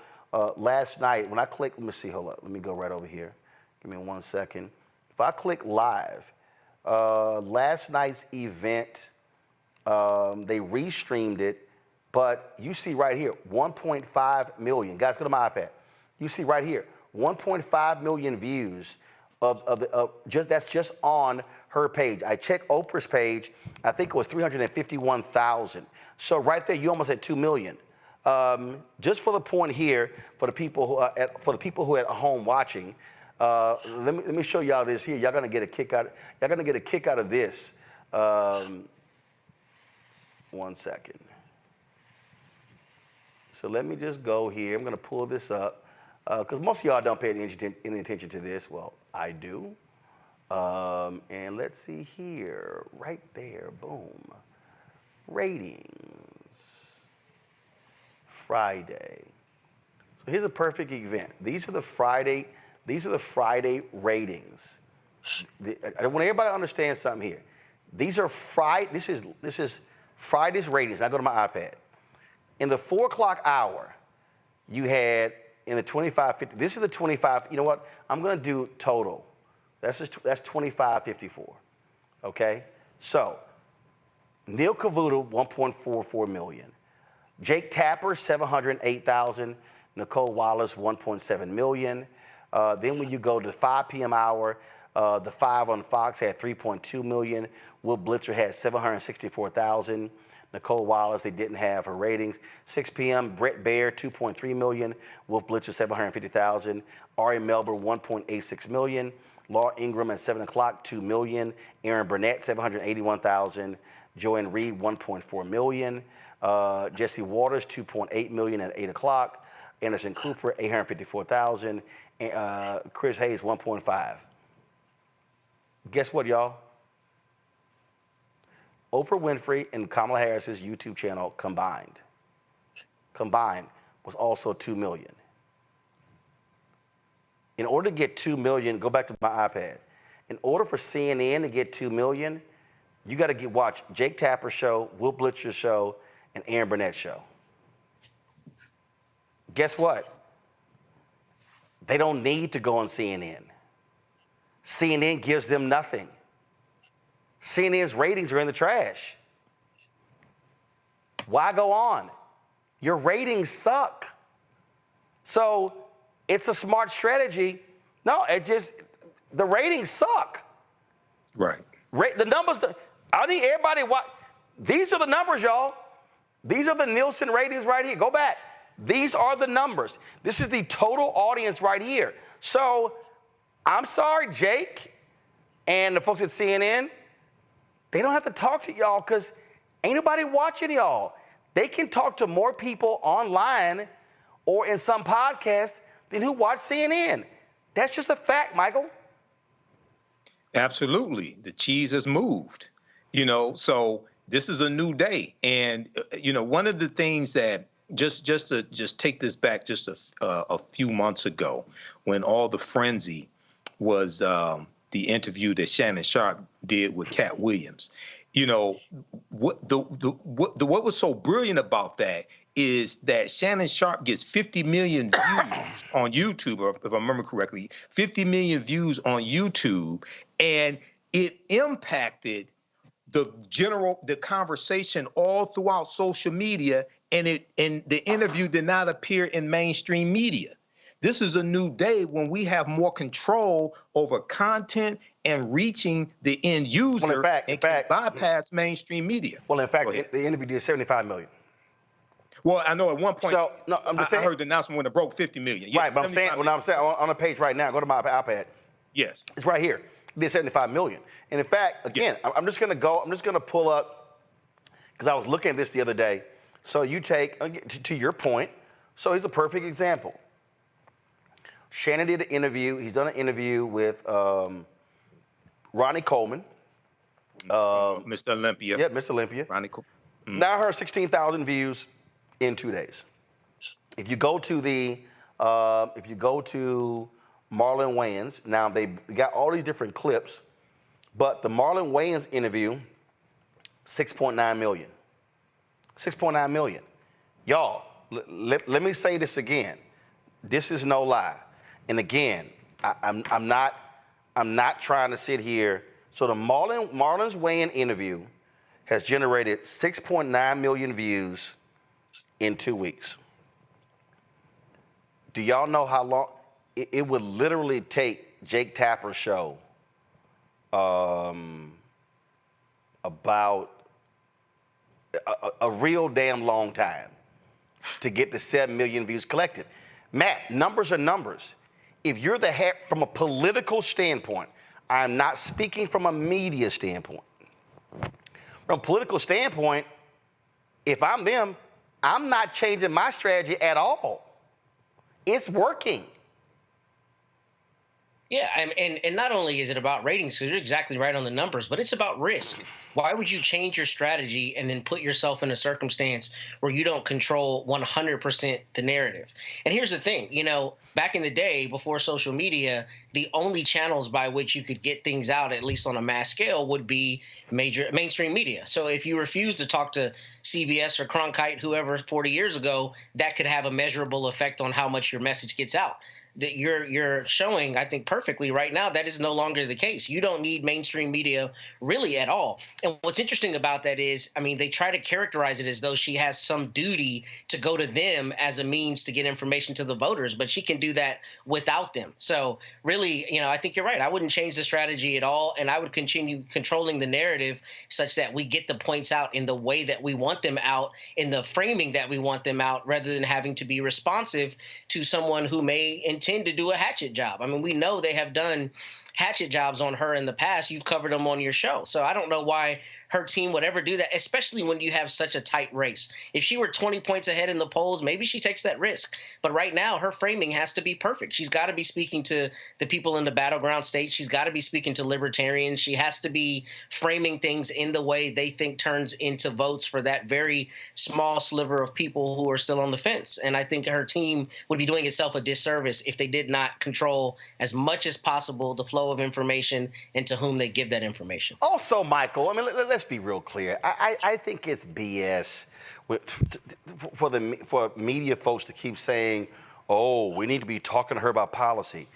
last night, when I click, let me see, hold up, let me go right over here. Give me 1 second. If I click live, last night's event, they restreamed it, but you see right here, 1.5 million. Guys, go to my iPad. You see right here, 1.5 million views that's just on her page. I checked Oprah's page. I think it was 351,000. So right there, you almost had 2 million. Just for the point here, for the people who are at home watching, let me show y'all this here. Y'all gonna get a kick out. Y'all gonna get a kick out of this. 1 second. So let me just go here. I'm gonna pull this up because most of y'all don't pay any attention to this. Well, I do. And let's see here, right there, boom. Ratings, Friday. So here's a perfect event. These are the Friday ratings. I want everybody to understand something here. These are this is Friday's ratings. I go to my iPad. In the 4 o'clock hour, you had in the 25-50. This is the 25. You know what? I'm going to do total. That's 25-54. Okay. So Neil Cavuto 1.44 million. Jake Tapper 708,000. Nicole Wallace 1.7 million. Then when you go to the 5 p.m. hour, the 5 on Fox had 3.2 million. Will Blitzer had 764,000. Nicole Wallace, they didn't have her ratings. 6 p.m., Brett Baer, 2.3 million. Wolf Blitzer, 750,000. Ari Melber, 1.86 million. Laura Ingraham at 7 o'clock, 2 million. Aaron Burnett, 781,000. Joanne Reed, 1.4 million. Jesse Waters, 2.8 million at 8 o'clock. Anderson Cooper, 854,000. Chris Hayes, 1.5. Guess what, y'all? Oprah Winfrey and Kamala Harris's YouTube channel combined was also 2 million. In order to get 2 million, go back to my iPad. In order for CNN to get 2 million, you got to watch Jake Tapper's show, Will Blitzer's show, and Aaron Burnett's show. Guess what? They don't need to go on CNN. CNN gives them nothing. CNN's ratings are in the trash. Why go on? Your ratings suck. So it's a smart strategy. No, the ratings suck. Right. The numbers, I need everybody, these are the numbers, y'all. These are the Nielsen ratings right here. Go back. These are the numbers. This is the total audience right here. So I'm sorry, Jake and the folks at CNN, they don't have to talk to y'all because ain't nobody watching y'all. They can talk to more people online or in some podcast than who watch CNN. That's just a fact, Michael. Absolutely. The cheese has moved, so this is a new day. And, one of the things that just to take this back just a few months ago when all the frenzy was the interview that Shannon Sharp did with Cat Williams. What was so brilliant about that is that Shannon Sharp gets 50 million views on YouTube, or if I remember correctly, 50 million views on YouTube, and it impacted the conversation all throughout social media, and the interview did not appear in mainstream media. This is a new day when we have more control over content and reaching the end user can bypass mainstream media. Well, in fact, the interview did 75 million. Well, I know at one point, so, no, I'm just saying, I heard the announcement when it broke 50 million. Right, but I'm saying on the page right now, go to my iPad. Yes. It's right here. It did 75 million. And in fact, again, I'm just going to pull up, because I was looking at this the other day. So you take, to your point, so here's a perfect example. Shannon did an interview. He's done an interview with Ronnie Coleman. Mr. Olympia. Yeah, Mr. Olympia. Ronnie Coleman. Now her 16,000 views in 2 days. If you go to Marlon Wayans, now they got all these different clips, but the Marlon Wayans interview, 6.9 million. 6.9 million. Y'all, let me say this again. This is no lie. And again, I'm not trying to sit here. So the Marlon's Wayans interview has generated 6.9 million views in 2 weeks. Do y'all know how long it would literally take Jake Tapper's show about a real damn long time to get the 7 million views collected? Matt, numbers are numbers. If you're the head from a political standpoint, I'm not speaking from a media standpoint. From a political standpoint, if I'm them, I'm not changing my strategy at all. It's working. Yeah, and not only is it about ratings, because you're exactly right on the numbers, but it's about risk. Why would you change your strategy and then put yourself in a circumstance where you don't control 100% the narrative? And here's the thing, back in the day before social media, the only channels by which you could get things out, at least on a mass scale, would be mainstream media. So if you refuse to talk to CBS or Cronkite, whoever 40 years ago, that could have a measurable effect on how much your message gets out. That you're showing, I think, perfectly right now, that is no longer the case. You don't need mainstream media really at all. And what's interesting about that is, they try to characterize it as though she has some duty to go to them as a means to get information to the voters, but she can do that without them. So really, I think you're right. I wouldn't change the strategy at all, and I would continue controlling the narrative such that we get the points out in the way that we want them out, in the framing that we want them out, rather than having to be responsive to someone who may intend to do a hatchet job. We know they have done hatchet jobs on her in the past. You've covered them on your show. So I don't know why her team would ever do that, especially when you have such a tight race. If she were 20 points ahead in the polls, maybe she takes that risk. But right now, her framing has to be perfect. She's got to be speaking to the people in the battleground states. She's got to be speaking to libertarians. She has to be framing things in the way they think turns into votes for that very small sliver of people who are still on the fence. And I think her team would be doing itself a disservice if they did not control as much as possible the flow of information and to whom they give that information. Also, Michael, let's be real clear. I think it's BS for media folks to keep saying, oh, we need to be talking to her about policy.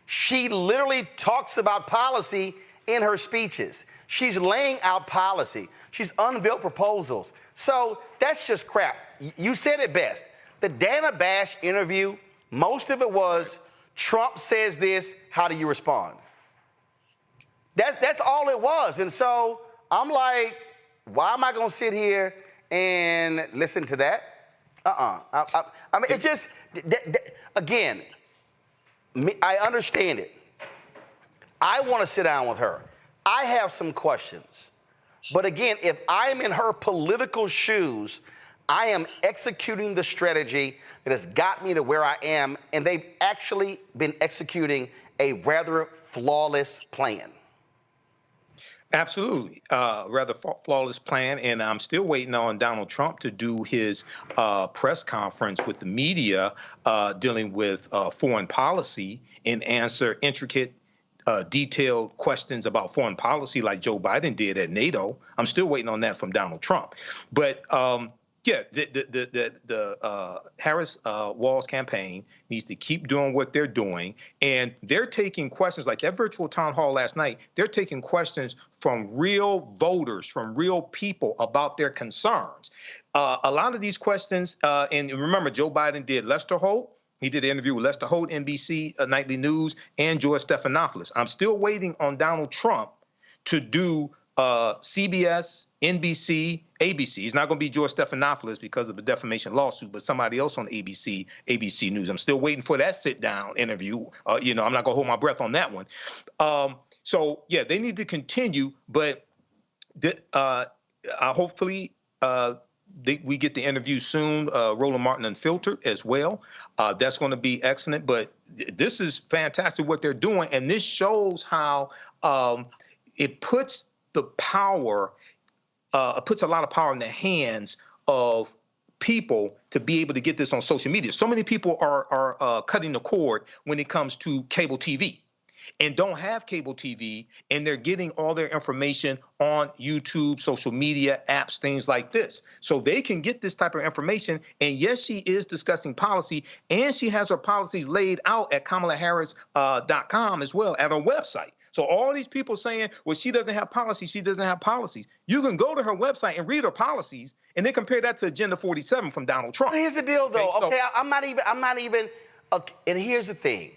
She literally talks about policy in her speeches. She's laying out policy. She's unveiled proposals. So that's just crap. You said it best. The Dana Bash interview, most of it was, Trump says this, how do you respond? That's all it was. And so I'm like, why am I going to sit here and listen to that? It's just, again, I understand it. I want to sit down with her. I have some questions. But again, if I'm in her political shoes, I am executing the strategy that has got me to where I am, and they've actually been executing a rather flawless plan. Absolutely. Rather flawless plan. And I'm still waiting on Donald Trump to do his press conference with the media dealing with foreign policy and answer intricate, detailed questions about foreign policy like Joe Biden did at NATO. I'm still waiting on that from Donald Trump. But yeah, the Harris-Walz campaign needs to keep doing what they're doing. And they're taking questions like that virtual town hall last night. They're taking questions from real voters, from real people about their concerns. A lot of these questions, and remember, Joe Biden did Lester Holt. He did an interview with Lester Holt, NBC Nightly News, and George Stephanopoulos. I'm still waiting on Donald Trump to do CBS, NBC, ABC. It's not going to be George Stephanopoulos because of the defamation lawsuit, but somebody else on ABC News. I'm still waiting for that sit-down interview. I'm not going to hold my breath on that one. So, yeah, they need to continue, but hopefully we get the interview soon, Roland Martin Unfiltered as well. That's going to be excellent, but this is fantastic what they're doing, and this shows how it puts the power, puts a lot of power in the hands of people to be able to get this on social media. So many people are cutting the cord when it comes to cable TV and don't have cable TV, and they're getting all their information on YouTube, social media, apps, things like this. So they can get this type of information. And yes, she is discussing policy, and she has her policies laid out at KamalaHarris.com as well, at her website. So all these people saying, well, she doesn't have policies, she doesn't have policies. You can go to her website and read her policies, and then compare that to Agenda 47 from Donald Trump. Here's the deal, though. Okay, I'm not even. Okay, and here's the thing.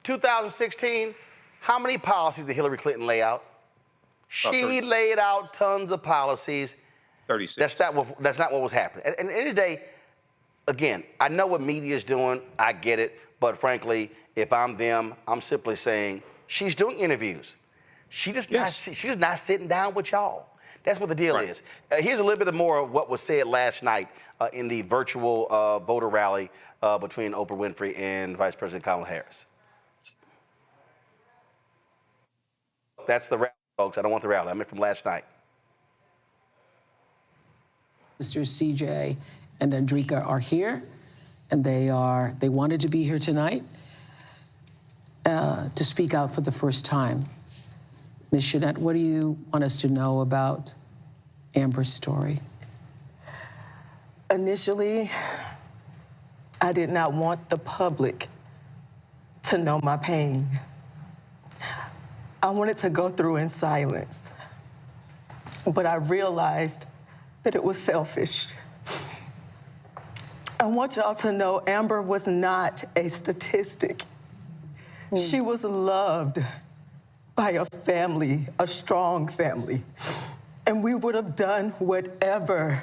2016, how many policies did Hillary Clinton lay out? She laid out tons of policies. 36. That's not what was happening. At the end of the day, again, I know what media is doing. I get it. But frankly, if I'm them, I'm simply saying she's doing interviews. She's just not sitting down with y'all. That's what the deal is. Here's a little bit more of what was said last night in the virtual voter rally between Oprah Winfrey and Vice President Kamala Harris. that's the rally, folks. I don't want the rally. I meant from last night. Mr. CJ and Andrika are here, and they wanted to be here tonight to speak out for the first time. Ms. Jeanette, what do you want us to know about Amber's story? Initially, I did not want the public to know my pain. I wanted to go through in silence, but I realized that it was selfish. I want y'all to know Amber was not a statistic. She was loved by a family, a strong family, and we would have done whatever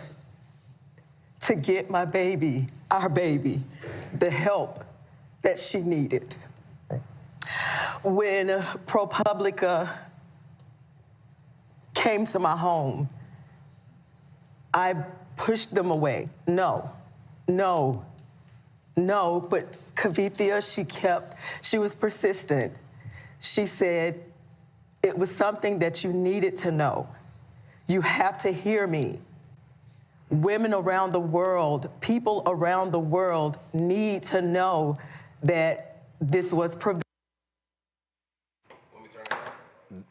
to get my baby, our baby, the help that she needed. When ProPublica came to my home, I pushed them away. No, but Kavithia, she was persistent. She said, it was something that you needed to know. You have to hear me. Women around the world, people around the world need to know that this was prevented.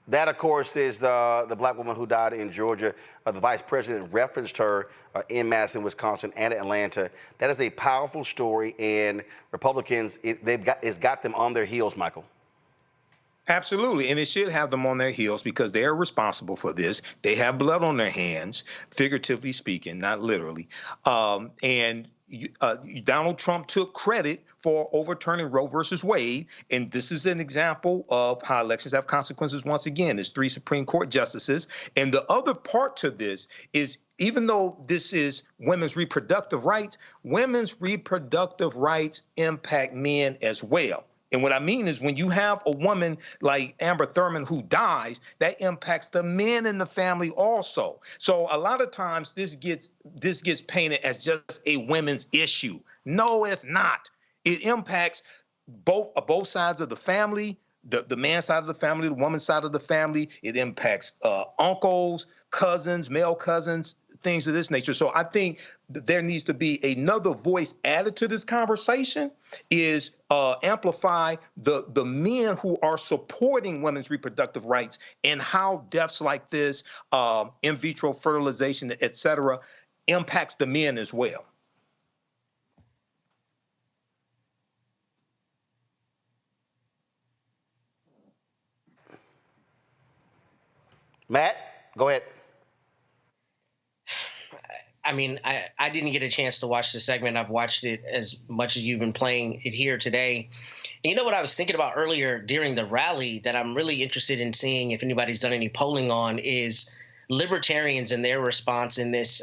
That, of course, is the black woman who died in Georgia. The vice president referenced her in Madison, Wisconsin, and Atlanta. That is a powerful story, and Republicans, it's got them on their heels, Michael. Absolutely, and it should have them on their heels because they are responsible for this. They have blood on their hands, figuratively speaking, not literally. And Donald Trump took credit for overturning Roe versus Wade, and this is an example of how elections have consequences once again. There's 3 Supreme Court justices, and the other part to this is even though this is women's reproductive rights impact men as well. And what I mean is when you have a woman like Amber Thurman who dies, that impacts the men in the family also. So a lot of times this gets painted as just a women's issue. No, it's not. It impacts both sides of the family, the man's side of the family, the woman's side of the family. It impacts uncles, cousins, male cousins, things of this nature. So I think that there needs to be another voice added to this conversation, is amplify the men who are supporting women's reproductive rights and how deaths like this, in vitro fertilization, et cetera, impacts the men as well. Matt, go ahead. I mean, I didn't get a chance to watch the segment. I've watched it as much as you've been playing it here today. And you know what I was thinking about earlier during the rally that I'm really interested in seeing if anybody's done any polling on is libertarians and their response in this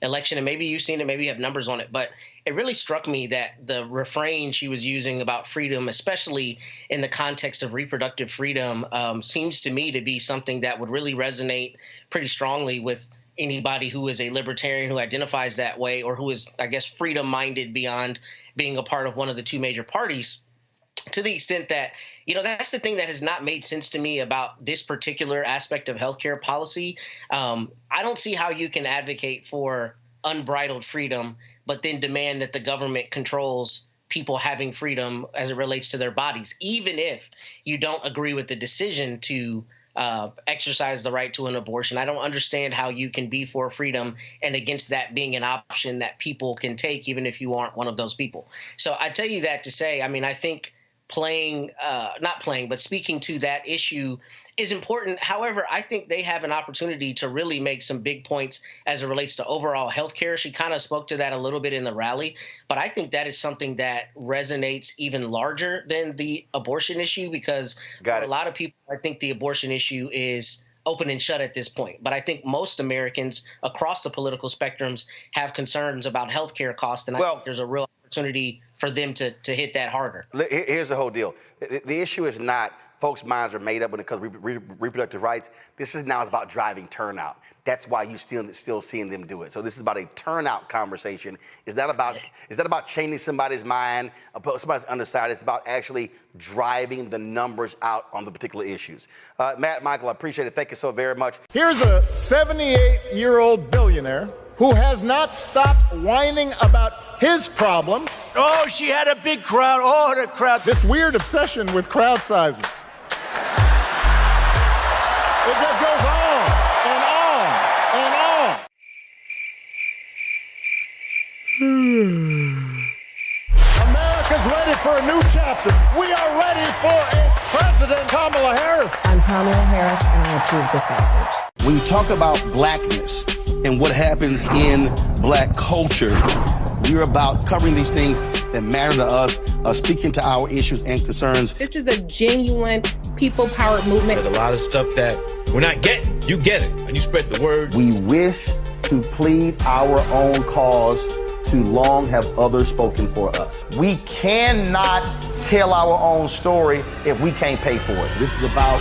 election. And maybe you've seen it, maybe you have numbers on it, but it really struck me that the refrain she was using about freedom, especially in the context of reproductive freedom, seems to me to be something that would really resonate pretty strongly with anybody who is a libertarian who identifies that way, or who is, I guess, freedom-minded beyond being a part of one of the 2 major parties, to the extent that, you know, that's the thing that has not made sense to me about this particular aspect of healthcare policy. I don't see how you can advocate for unbridled freedom, but then demand that the government controls people having freedom as it relates to their bodies, even if you don't agree with the decision to exercise the right to an abortion. I don't understand how you can be for freedom and against that being an option that people can take, even if you aren't one of those people. So I tell you that to say, I mean, I think speaking to that issue is important. However, I think they have an opportunity to really make some big points as it relates to overall health care. She kind of spoke to that a little bit in the rally, but I think that is something that resonates even larger than the abortion issue, because for a lot of people, I think the abortion issue is open and shut at this point. But I think most Americans across the political spectrums have concerns about health care costs, and I think there's a real opportunity for them to hit that harder. Here's the whole deal. The issue is not folks' minds are made up when it comes to reproductive rights. This is now about driving turnout. That's why you still seeing them do it. So this is about a turnout conversation. Is that about changing somebody's mind, somebody's undecided? It's about actually driving the numbers out on the particular issues. Matt, Michael, I appreciate it. Thank you so very much. Here's a 78-year-old billionaire who has not stopped whining about his problems. Oh, she had a big crowd. Oh, the crowd. This weird obsession with crowd sizes. It just goes on and on and on. America's ready for a new chapter. We are ready for a President Kamala Harris. I'm Kamala Harris, and I approve this message. When you talk about blackness and what happens in black culture, we're about covering these things that matter to us, speaking to our issues and concerns. This is a genuine people-powered movement. There's a lot of stuff that we're not getting. You get it, and you spread the word. We wish to plead our own cause. Too long have others spoken for us. We cannot tell our own story if we can't pay for it. This is about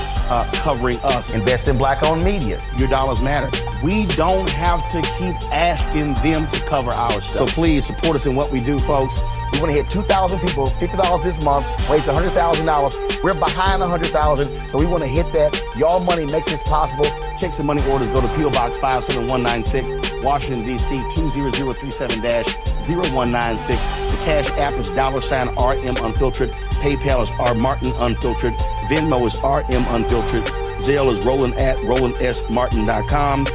covering us. Invest in black-owned media. Your dollars matter. We don't have to keep asking them to cover our stuff. So please support us in what we do, folks. We want to hit 2,000 people, $50 this month, raise $100,000. We're behind 100,000, so we want to hit that. Y'all money makes this possible. Checks and money orders go to P.O. Box 57196, Washington, D.C. 20037-0196. The Cash App is $RM Unfiltered. PayPal is R Martin Unfiltered. Venmo is RM Unfiltered. Zelle is Roland at RolandSMartin.com.